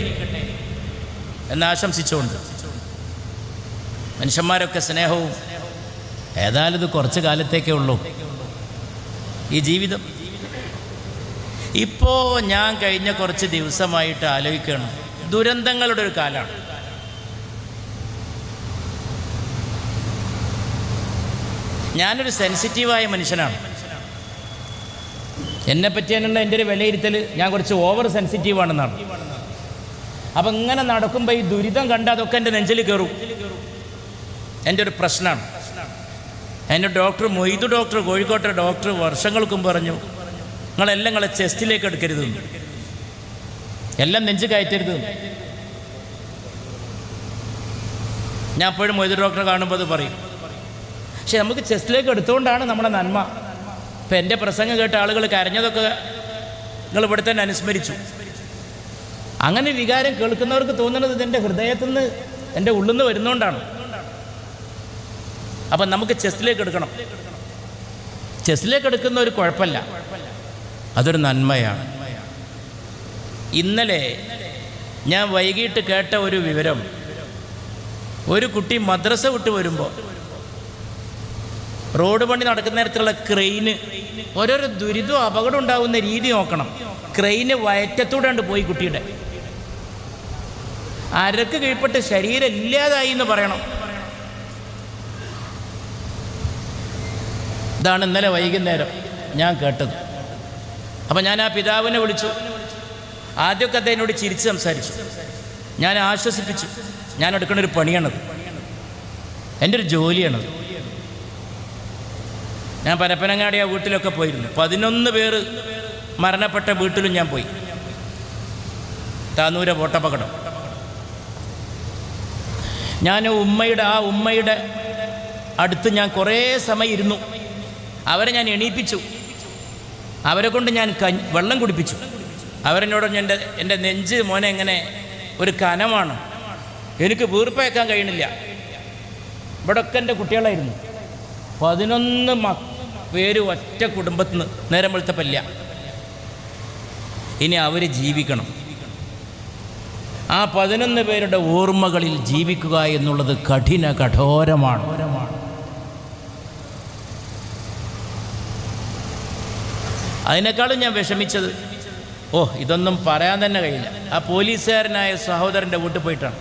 എന്നാശംസിച്ചുകൊണ്ട് മനുഷ്യന്മാരൊക്കെ സ്നേഹവും, ഏതായാലും ഇത് കുറച്ച് കാലത്തേക്കേ ഉള്ളൂ ഈ ജീവിതം. ഇപ്പോൾ ഞാൻ കഴിഞ്ഞ കുറച്ച് ദിവസമായിട്ട് ആലോചിക്കണം, ദുരന്തങ്ങളുടെ ഒരു കാലമാണ്. ഞാനൊരു സെൻസിറ്റീവായ മനുഷ്യനാണ്. എന്നെപ്പറ്റിയുള്ള എൻ്റെ ഒരു വിലയിരുത്തൽ ഞാൻ കുറച്ച് ഓവർ സെൻസിറ്റീവാണെന്നാണ്. അപ്പം ഇങ്ങനെ നടക്കുമ്പോൾ ഈ ദുരിതം കണ്ട് അതൊക്കെ എൻ്റെ നെഞ്ചിൽ കയറും. എൻ്റെ ഒരു പ്രശ്നമാണ്. എൻ്റെ ഡോക്ടർ മൊയ്തു ഡോക്ടർ, കോഴിക്കോട്ടെ ഡോക്ടർ വർഷങ്ങൾക്കും പറഞ്ഞു, നിങ്ങളെല്ലാം നിങ്ങളെ ചെസ്റ്റിലേക്ക് എടുക്കരുത്, എല്ലാം നെഞ്ച് കയറ്റരുത്. ഞാൻ എപ്പോഴും മൊയ്തു ഡോക്ടറെ കാണുമ്പോൾ അത് പറയും. പക്ഷെ നമുക്ക് ചെസ്റ്റിലേക്ക് എടുത്തുകൊണ്ടാണ് നമ്മുടെ നന്മ. ഇപ്പം എൻ്റെ പ്രസംഗം കേട്ട ആളുകൾ കരഞ്ഞതൊക്കെ നിങ്ങൾ ഇവിടെ തന്നെ അനുസ്മരിച്ചു. അങ്ങനെ വികാരം കേൾക്കുന്നവർക്ക് തോന്നുന്നത് ഇതെൻ്റെ ഹൃദയത്തിൽ നിന്ന്, എൻ്റെ ഉള്ളിൽ നിന്ന് വരുന്നതുകൊണ്ടാണ്. അപ്പം നമുക്ക് ചെസ്റ്റിലേക്ക് എടുക്കണം. ചെസ്സിലേക്ക് എടുക്കുന്ന ഒരു കുഴപ്പമില്ല, അതൊരു നന്മയാണ്. ഇന്നലെ ഞാൻ വൈകിട്ട് കേട്ട ഒരു വിവരം, ഒരു കുട്ടി മദ്രസ വിട്ട് വരുമ്പോൾ റോഡ് പണി നടക്കുന്ന നേരത്തുള്ള ക്രെയിന്, ഓരോരോ ദുരിതവും അപകടം ഉണ്ടാകുന്ന രീതി നോക്കണം. ക്രെയിന് വയറ്റത്തൂടെ ഉണ്ട് പോയി, കുട്ടിയുടെ അരക്ക് കീഴ്പ്പെട്ട് ശരീരം ഇല്ലാതായി എന്ന് പറയണം. ഇതാണ് ഇന്നലെ വൈകുന്നേരം ഞാൻ കേട്ടത്. അപ്പം ഞാൻ ആ പിതാവിനെ വിളിച്ചു. ആദ്യമൊക്കെ അദ്ദേഹത്തിനോട് ചിരിച്ച് സംസാരിച്ചു. ഞാൻ ആശ്വസിപ്പിച്ചു. ഞാൻ എടുക്കുന്നൊരു പണിയാണത്, എൻ്റെ ഒരു ജോലിയാണത്. ഞാൻ പരപ്പനങ്ങാടി ആ വീട്ടിലൊക്കെ പോയിരുന്നു. 11 പേര് മരണപ്പെട്ട വീട്ടിലും ഞാൻ പോയി. താന്നൂര ബോട്ടപകടം. ഞാൻ ഉമ്മയുടെ അടുത്ത് ഞാൻ കുറേ സമയം ഇരുന്നു. അവരെ ഞാൻ എണീപ്പിച്ചു. അവരെ കൊണ്ട് ഞാൻ വെള്ളം കുടിപ്പിച്ചു. അവരെന്നോട് എൻ്റെ നെഞ്ച് മോനെ എങ്ങനെ ഒരു കനമാണ്, എനിക്ക് വീർപ്പയക്കാൻ കഴിയണില്ല. ഇവിടെയൊക്കെ എൻ്റെ കുട്ടികളായിരുന്നു. 11 പേര് ഒറ്റ കുടുംബത്തിൽ നിന്ന് നേരം വെളുത്തപ്പല്ല. ഇനി അവർ ജീവിക്കണം. ആ 11 പേരുടെ ഓർമ്മകളിൽ ജീവിക്കുക എന്നുള്ളത് കഠോരമാണ്. അതിനേക്കാളും ഞാൻ വിഷമിച്ചത്, ഇതൊന്നും പറയാൻ തന്നെ കഴിയില്ല, ആ പോലീസുകാരനായ സഹോദരൻ്റെ വീട്ടിൽ പോയിട്ടാണ്.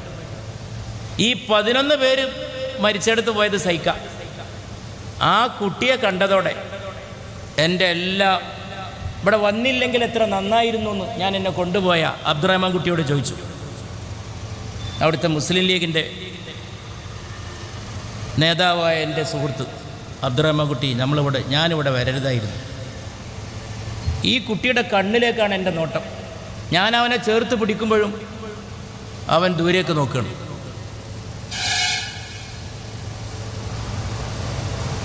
ഈ 11 പേര് മരിച്ചെടുത്ത് പോയത് സഹിക്കാം. ആ കുട്ടിയെ കണ്ടതോടെ എൻ്റെ ഇവിടെ വന്നില്ലെങ്കിൽ എത്ര നന്നായിരുന്നു എന്ന് ഞാൻ എന്നെ കൊണ്ടുപോയ അബ്ദുറഹ്മാൻ കുട്ടിയോട് ചോദിച്ചു. അവിടുത്തെ മുസ്ലിം ലീഗിൻ്റെ നേതാവായ എൻ്റെ സുഹൃത്ത് അബ്ദുറഹ്മാൻ കുട്ടി, ഞാനിവിടെ വരരുതായിരുന്നു. ഈ കുട്ടിയുടെ കണ്ണിലേക്കാണ് എൻ്റെ നോട്ടം. ഞാൻ അവനെ ചേർത്ത് പിടിക്കുമ്പോഴും അവൻ ദൂരേക്ക് നോക്കുകയാണ്.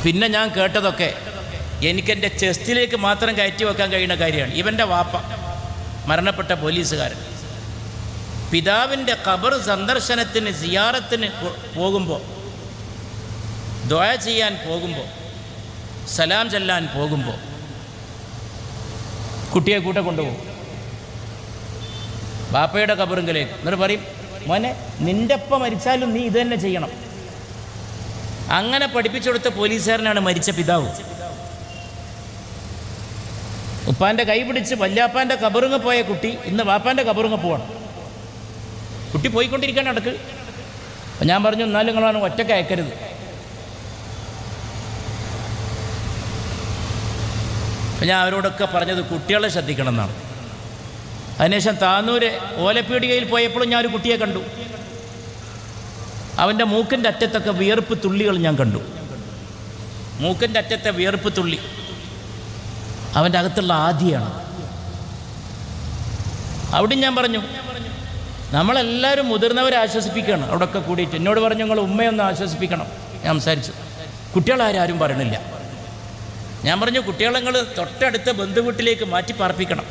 പിന്നെ ഞാൻ കേട്ടതൊക്കെ എനിക്കെൻ്റെ ചെസ്റ്റിലേക്ക് മാത്രം കയറ്റി വെക്കാൻ കഴിയുന്ന കാര്യമാണ്. ഇവൻ്റെ വാപ്പ, മരണപ്പെട്ട പോലീസുകാരൻ, പിതാവിൻ്റെ ഖബർ സന്ദർശനത്തിന് സിയാറത്തിന് പോകുമ്പോൾ, ദുആ ചെയ്യാൻ പോകുമ്പോൾ, സലാം ചൊല്ലാൻ പോകുമ്പോൾ കുട്ടിയെ കൂടെ കൊണ്ടുപോകും ബാപ്പയുടെ ഖബറിങ്കിലേക്ക്. എന്നിട്ട് പറയും, മോനെ നിൻ്റെ ഒപ്പം മരിച്ചാലും നീ ഇത് തന്നെ ചെയ്യണം. അങ്ങനെ പഠിപ്പിച്ചു കൊടുത്ത പോലീസുകാരനാണ് മരിച്ച പിതാവ്. ഉപ്പാൻ്റെ കൈ പിടിച്ച് വല്യാപ്പാൻ്റെ ഖബറിങ്ങ പോയ കുട്ടി ഇന്ന് വാപ്പാൻ്റെ ഖബറിങ്ങ പോവാണ്. കുട്ടി പോയിക്കൊണ്ടിരിക്കാൻ നടക്ക്. അപ്പം ഞാൻ പറഞ്ഞു, എന്നാലും നിങ്ങളാണ് ഒറ്റയ്ക്ക് അയക്കരുത്. അപ്പം ഞാൻ അവരോടൊക്കെ പറഞ്ഞത് കുട്ടികളെ ശ്രദ്ധിക്കണം എന്നാണ്. അതിനുശേഷം താന്നൂര് ഓലപ്പീടികയിൽ പോയപ്പോഴും ഞാനൊരു കുട്ടിയെ കണ്ടു. അവൻ്റെ മൂക്കിൻ്റെ അറ്റത്തൊക്കെ വിയർപ്പ് തുള്ളികൾ ഞാൻ കണ്ടു. മൂക്കിൻ്റെ അറ്റത്തെ വിയർപ്പ് തുള്ളി അവൻ്റെ അകത്തുള്ള ആദിയാണ്. അവിടെ ഞാൻ പറഞ്ഞു, നമ്മളെല്ലാവരും മുതിർന്നവരെ ആശ്വസിപ്പിക്കണം. അവിടെയൊക്കെ കൂടിയിട്ട് എന്നോട് പറഞ്ഞു, നിങ്ങൾ ഉമ്മയൊന്ന് ആശ്വസിപ്പിക്കണം. ഞാൻ സംസാരിച്ചു. കുട്ടികളാരും പറയണില്ല. ഞാൻ പറഞ്ഞു, കുട്ടികളെ നിങ്ങൾ തൊട്ടടുത്ത ബന്ധുവീട്ടിലേക്ക് മാറ്റി പാർപ്പിക്കണം.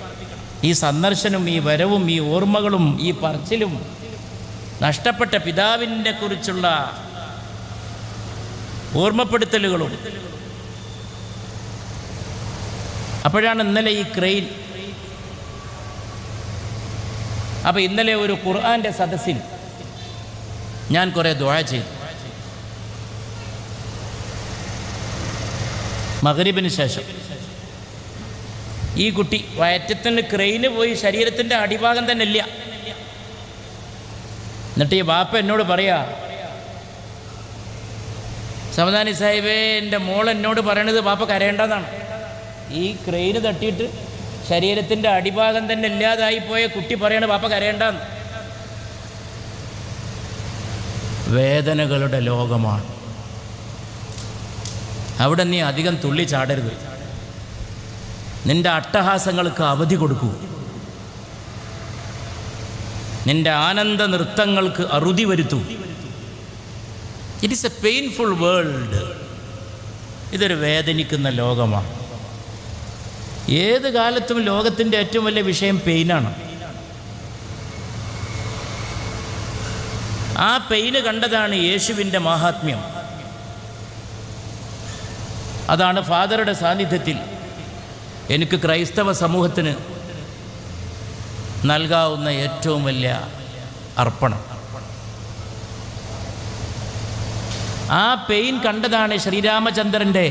ഈ സന്ദർശനവും ഈ വരവും ഈ ഓർമ്മകളും ഈ പറച്ചിലും നഷ്ടപ്പെട്ട പിതാവിനെ കുറിച്ചുള്ള ഓർമ്മപ്പെടുത്തലുകളും. അപ്പോഴാണ് ഇന്നലെ ഈ ക്രെയിൻ. അപ്പോൾ ഇന്നലെ ഒരു ഖുർആൻ്റെ സദസ്സിൽ ഞാൻ കുറേ ദുആ ചെയ്തു. മഗ്രിബിന് ശേഷം ഈ കുട്ടി വയറ്റത്തിന് ക്രെയിന് പോയി ശരീരത്തിൻ്റെ അടിഭാഗം തന്നെ ഇല്ല. എന്നിട്ട് ഈ ബാപ്പ എന്നോട് പറയാ, സമദാനി സാഹിബേ, എൻ്റെ മോൾ എന്നോട് പറയണത് ബാപ്പ കരയേണ്ടതാണ്. ഈ ക്രെയിന് തട്ടിയിട്ട് ശരീരത്തിൻ്റെ അടിഭാഗം തന്നെ ഇല്ലാതായി പോയ കുട്ടി പറയണത് ബാപ്പ കരയേണ്ടെന്ന്. വേദനകളുടെ ലോകമാണ്. അവിടെ നീ അധികം തുള്ളി ചാടരുത്. നിൻ്റെ അട്ടഹാസങ്ങൾക്ക് അവധി കൊടുക്കൂ. നിൻ്റെ ആനന്ദ നൃത്തങ്ങൾക്ക് അറുതി വരുത്തൂ. It is a painful world. ഇതൊരു വേദനിക്കുന്ന ലോകമാണ്. ഏത് കാലത്തും ലോകത്തിൻ്റെ ഏറ്റവും വലിയ വിഷയം പെയിനാണ്. ആ പെയിന് കണ്ടതാണ് യേശുവിൻ്റെ മാഹാത്മ്യം. അതാണ് ഫാദറുടെ സാന്നിധ്യത്തിൽ എനിക്ക് ക്രൈസ്തവ സമൂഹത്തിന് നൽകാവുന്ന ഏറ്റവും വലിയ അർപ്പണം. ആ പെയിൻ കണ്ടതാണ് ശ്രീരാമചന്ദ്രൻ്റെ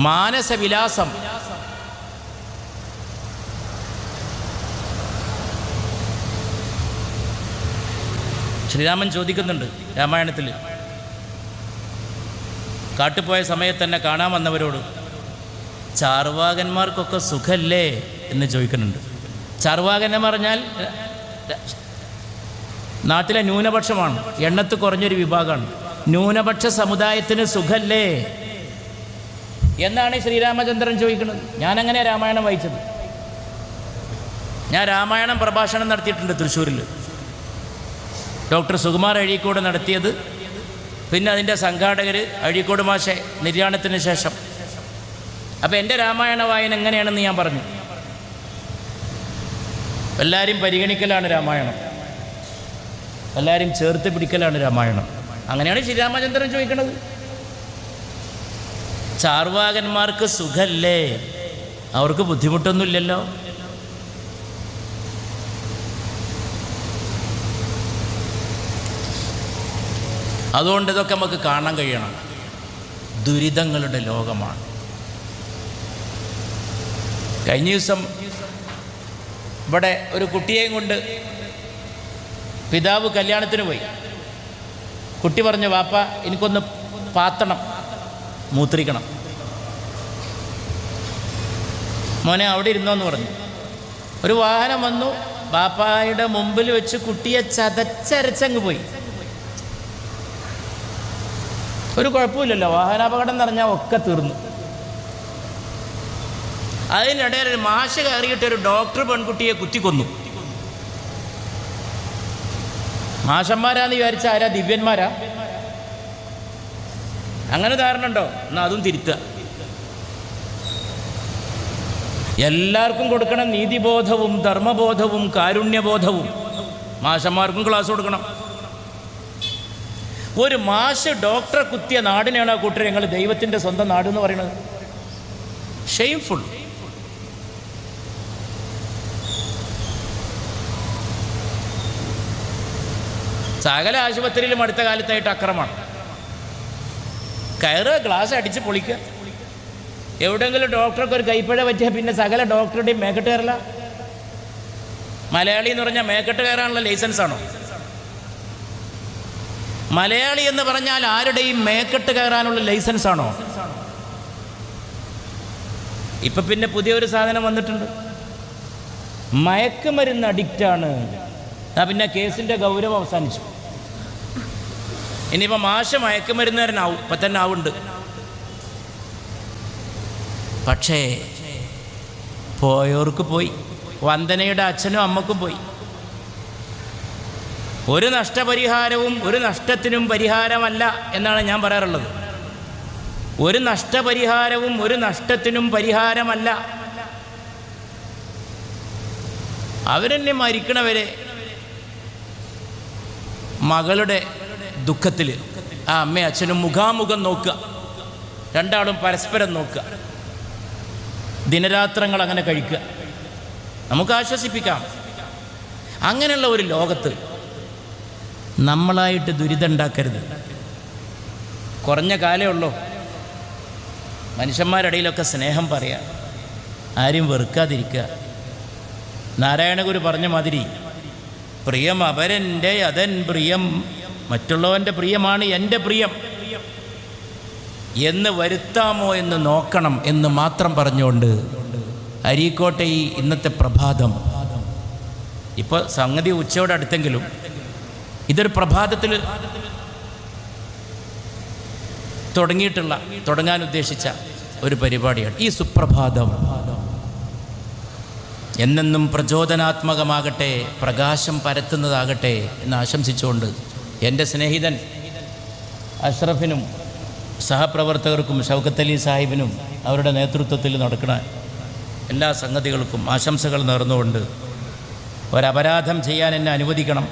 മാനസവിലാസം. ശ്രീരാമൻ ചോദിക്കുന്നുണ്ട് രാമായണത്തിൽ, കാട്ടുപോയ സമയത്ത് തന്നെ കാണാൻ വന്നവരോട് ചാർവാകന്മാർക്കൊക്കെ സുഖല്ലേ എന്ന് ചോദിക്കുന്നുണ്ട്. ചാർവാകൻ എന്ന് പറഞ്ഞാൽ നാട്ടിലെ ന്യൂനപക്ഷമാണ്, എണ്ണത്ത് കുറഞ്ഞൊരു വിഭാഗമാണ്. ന്യൂനപക്ഷ സമുദായത്തിന് സുഖല്ലേ എന്നാണ് ശ്രീരാമചന്ദ്രൻ ചോദിക്കുന്നത്. ഞാനങ്ങനെ രാമായണം വായിച്ചത്. ഞാൻ രാമായണം പ്രഭാഷണം നടത്തിയിട്ടുണ്ട് തൃശ്ശൂരിൽ. ഡോക്ടർ സുകുമാർ അഴീക്കോട് നടത്തിയത്, പിന്നെ അതിൻ്റെ സംഘാടകർ അഴീക്കോട് മാഷെ നിര്യാണത്തിന് ശേഷം. അപ്പോൾ എൻ്റെ രാമായണ വായന എങ്ങനെയാണെന്ന് ഞാൻ പറഞ്ഞു. എല്ലാവരും പരിഗണിക്കലാണ് രാമായണം, എല്ലാവരും ചേർത്ത് പിടിക്കലാണ് രാമായണം. അങ്ങനെയാണ് ശ്രീരാമചന്ദ്രൻ ചോദിക്കുന്നത്, ചാർവാകന്മാർക്ക് സുഖല്ലേ, അവർക്ക് ബുദ്ധിമുട്ടൊന്നുമില്ലല്ലോ. അതുകൊണ്ട് ഇതൊക്കെ നമുക്ക് കാണാൻ കഴിയണം. ദുരിതങ്ങളുടെ ലോകമാണ്. കഴിഞ്ഞ ദിവസം ഇവിടെ ഒരു കുട്ടിയെയും കൊണ്ട് പിതാവ് കല്യാണത്തിന് പോയി. കുട്ടി പറഞ്ഞു, വാപ്പ എനിക്കൊന്ന് പാത്തണം, മൂത്രിക്കണം. മോനെ അവിടെ ഇരുന്നോന്ന് പറഞ്ഞു. ഒരു വാഹനം വന്നു, ബാപ്പായുടെ മുമ്പിൽ വെച്ച് കുട്ടിയെ ചതച്ചരച്ചങ്ങ് പോയി. ഒരു കുഴപ്പമില്ലല്ലോ, വാഹനാപകടം എന്ന് പറഞ്ഞാൽ ഒക്കെ തീർന്നു. അതിനിടയിൽ ഒരു മാഷ് കയറിയിട്ട് ഒരു ഡോക്ടർ പെൺകുട്ടിയെ കുത്തിക്കൊന്നു. മാഷന്മാരാന്ന് വിചാരിച്ച ആരാ? ദിവ്യന്മാരാ? അങ്ങനെ ധാരണ ഉണ്ടോ? എന്നാൽ അതും തിരുത്തുക. എല്ലാവർക്കും കൊടുക്കണം നീതിബോധവും ധർമ്മബോധവും കാരുണ്യബോധവും. മാഷന്മാർക്കും ക്ലാസ് കൊടുക്കണം. ഒരു മാഷ് ഡോക്ടറെ കുത്തിയ നാടിനാണ് ആ കൂട്ടർ ഞങ്ങൾ ദൈവത്തിൻ്റെ സ്വന്തം നാട് എന്ന് പറയുന്നത്. ഷെയിംഫുൾ. സകല ആശുപത്രിയിലും അടുത്ത കാലത്തായിട്ട് അക്രമമാണ്. കയറുക, ഗ്ലാസ് അടിച്ച് പൊളിക്കുക. എവിടെയെങ്കിലും ഡോക്ടർക്ക് ഒരു കൈപ്പഴ പറ്റിയാൽ പിന്നെ സകല ഡോക്ടറുടെയും മേക്കെട്ട് കയറില്ല. മലയാളി എന്ന് പറഞ്ഞാൽ മേക്കെട്ട് കയറാനുള്ള ലൈസൻസാണോ? മലയാളി എന്ന് പറഞ്ഞാൽ ആരുടെയും മേക്കെട്ട് കയറാനുള്ള ലൈസൻസാണോ? ഇപ്പം പിന്നെ പുതിയൊരു സാധനം വന്നിട്ടുണ്ട്, മയക്കുമരുന്ന് അഡിക്റ്റാണ്. പിന്നെ കേസിൻ്റെ ഗൗരവം അവസാനിച്ചു. ഇനിയിപ്പോൾ മാഷ് മയക്കുമരുന്നുകാരനാവും, ഇപ്പം തന്നെ ആവുന്നുണ്ട്. പക്ഷേ പോയവർക്ക് പോയി. വന്ദനയുടെ അച്ഛനും അമ്മക്കും പോയി. ഒരു നഷ്ടപരിഹാരവും ഒരു നഷ്ടത്തിനും പരിഹാരമല്ല എന്നാണ് ഞാൻ പറയാറുള്ളത്. ഒരു നഷ്ടപരിഹാരവും ഒരു നഷ്ടത്തിനും പരിഹാരമല്ല. അവരെന്നെ മരിക്കണവരെ മകളുടെ ദുഃഖത്തിൽ ആ അമ്മയും അച്ഛനും മുഖാമുഖം നോക്കുക, രണ്ടാളും പരസ്പരം നോക്കുക, ദിനരാത്രങ്ങൾ അങ്ങനെ കഴിക്കുക. നമുക്ക് ആശ്വസിപ്പിക്കാം. അങ്ങനെയുള്ള ഒരു ലോകത്ത് നമ്മളായിട്ട് ദുരിതം ഉണ്ടാക്കരുത്. കുറഞ്ഞ കാലേ ഉള്ളൂ. മനുഷ്യന്മാരിടയിലൊക്കെ സ്നേഹം പറയാം, ആരും വെറുക്കാതിരിക്കുക. നാരായണഗുരു പറഞ്ഞ മാതിരി, പ്രിയം അപരൻ്റെ അതൻ പ്രിയം, മറ്റുള്ളവൻ്റെ പ്രിയമാണ് എൻ്റെ പ്രിയം എന്ന് വരുത്താമോ എന്ന് നോക്കണം എന്ന് മാത്രം പറഞ്ഞുകൊണ്ട് അരീക്കോട്ടെ ഈ ഇന്നത്തെ പ്രഭാതം, ഇപ്പോൾ സംഗതി ഉച്ചയോടെ അടുത്തെങ്കിലും ഇതൊരു പ്രഭാതത്തിൽ തുടങ്ങാൻ ഉദ്ദേശിച്ച ഒരു പരിപാടിയാണ്. ഈ സുപ്രഭാതം എന്നെന്നും പ്രചോദനാത്മകമാകട്ടെ, പ്രകാശം പരത്തുന്നതാകട്ടെ എന്ന് ആശംസിച്ചുകൊണ്ട് എൻ്റെ സ്നേഹിതൻ അഷ്റഫിനും സഹപ്രവർത്തകർക്കും ഷൗക്കത്ത് അലി സാഹിബിനും അവരുടെ നേതൃത്വത്തിൽ നടക്കുന്ന എല്ലാ സംഗതികൾക്കും ആശംസകൾ നേർന്നുകൊണ്ട് ഒരപരാധം ചെയ്യാൻ എന്നെ അനുവദിക്കണം.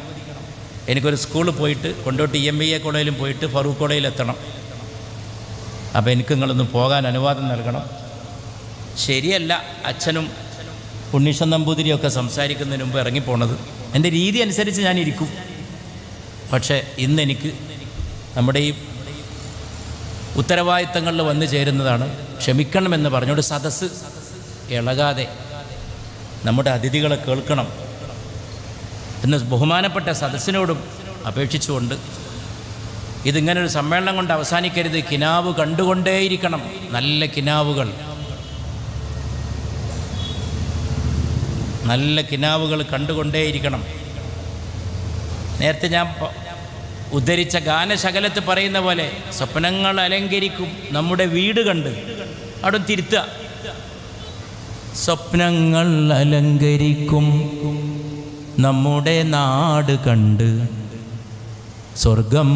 എനിക്കൊരു സ്കൂളിൽ പോയിട്ട് കൊണ്ടോട്ട് EMBA കോളേജിലും പോയിട്ട് ഫറൂഖ് കോളേജിൽ എത്തണം. അപ്പോൾ എനിക്ക് നിങ്ങളൊന്ന് പോകാൻ അനുവാദം നൽകണം. ശരിയല്ല, അച്ഛനും ഉണ്ണീഷൻ നമ്പൂതിരിയൊക്കെ സംസാരിക്കുന്നതിന് മുമ്പ് ഇറങ്ങിപ്പോണത്. എൻ്റെ രീതി അനുസരിച്ച് ഞാൻ ഇരിക്കും. പക്ഷേ ഇന്നെനിക്ക് നമ്മുടെ ഈ ഉത്തരവാദിത്തങ്ങളിൽ വന്നു ചേരുന്നതാണ്. ക്ഷമിക്കണമെന്ന് പറഞ്ഞുകൊണ്ട് സദസ്സ് ഇളകാതെ നമ്മുടെ അതിഥികളെ കേൾക്കണം എന്ന് ബഹുമാനപ്പെട്ട സദസ്സിനോടും അപേക്ഷിച്ചുകൊണ്ട്, ഇതിങ്ങനൊരു സമ്മേളനം കൊണ്ട് അവസാനിക്കരുത്. കിനാവ് കണ്ടുകൊണ്ടേയിരിക്കണം, നല്ല കിനാവുകൾ, നല്ല കിനാവുകൾ കണ്ടുകൊണ്ടേയിരിക്കണം. നേരത്തെ ഞാൻ ഉദ്ധരിച്ച ഗാനശകലത്ത് പറയുന്ന പോലെ സ്വപ്നങ്ങൾ അലങ്കരിക്കും നമ്മുടെ വീട് കണ്ട്. അവിടെ തിരുത്തുക, സ്വപ്നങ്ങൾ അലങ്കരിക്കും നമ്മുടെ നാട് കണ്ട് സ്വർഗം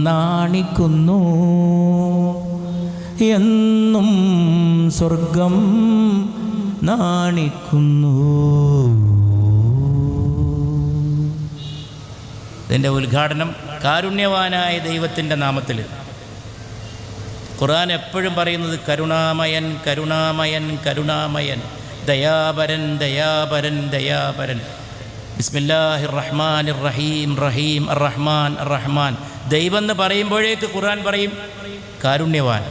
നാണിക്കുന്നു എന്നും സ്വർഗം നാണിക്കുന്നു. ഇതിൻ്റെ ഉദ്ഘാടനം കാരുണ്യവാനായ ദൈവത്തിൻ്റെ നാമത്തിൽ. ഖുർആൻ എപ്പോഴും പറയുന്നത് കരുണാമയൻ കരുണാമയൻ കരുണാമയൻ, ദയാപരൻ ദയാപരൻ ദയാപരൻ. ബിസ്മില്ലാഹിർ റഹ്മാനിർ റഹീം റഹീം അർ റഹ്മാൻ അർ റഹ്മാൻ. ദൈവം എന്ന് പറയുമ്പോഴേക്ക് ഖുർആൻ പറയും കാരുണ്യവാൻ.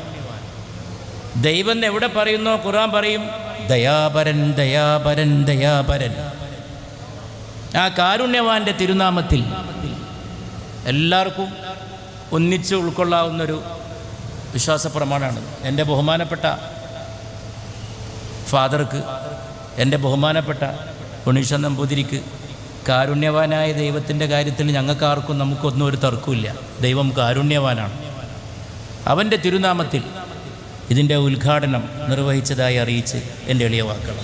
ദൈവം എവിടെ പറയുന്നോ ഖുർആൻ പറയും ദയാപരൻ ദയാപരൻ ദയാപരൻ. ആ കാരുണ്യവാൻ്റെ തിരുനാമത്തിൽ എല്ലാവർക്കും ഒന്നിച്ച് ഉൾക്കൊള്ളാവുന്നൊരു വിശ്വാസ പ്രമാണമാണ്. എൻ്റെ ബഹുമാനപ്പെട്ട ഫാദർക്ക്, എൻ്റെ ബഹുമാനപ്പെട്ട ഉണ്ണീഷൻ നമ്പൂതിരിക്ക് കാരുണ്യവാനായ ദൈവത്തിൻ്റെ കാര്യത്തിൽ ഞങ്ങൾക്കാർക്കും നമുക്കൊന്നും ഒരു തർക്കമില്ല. ദൈവം കാരുണ്യവാനാണ്. അവൻ്റെ തിരുനാമത്തിൽ ഇതിൻ്റെ ഉദ്ഘാടനം നിർവഹിച്ചതായി അറിയിച്ച് എൻ്റെ എളിയ വാക്കുകൾ.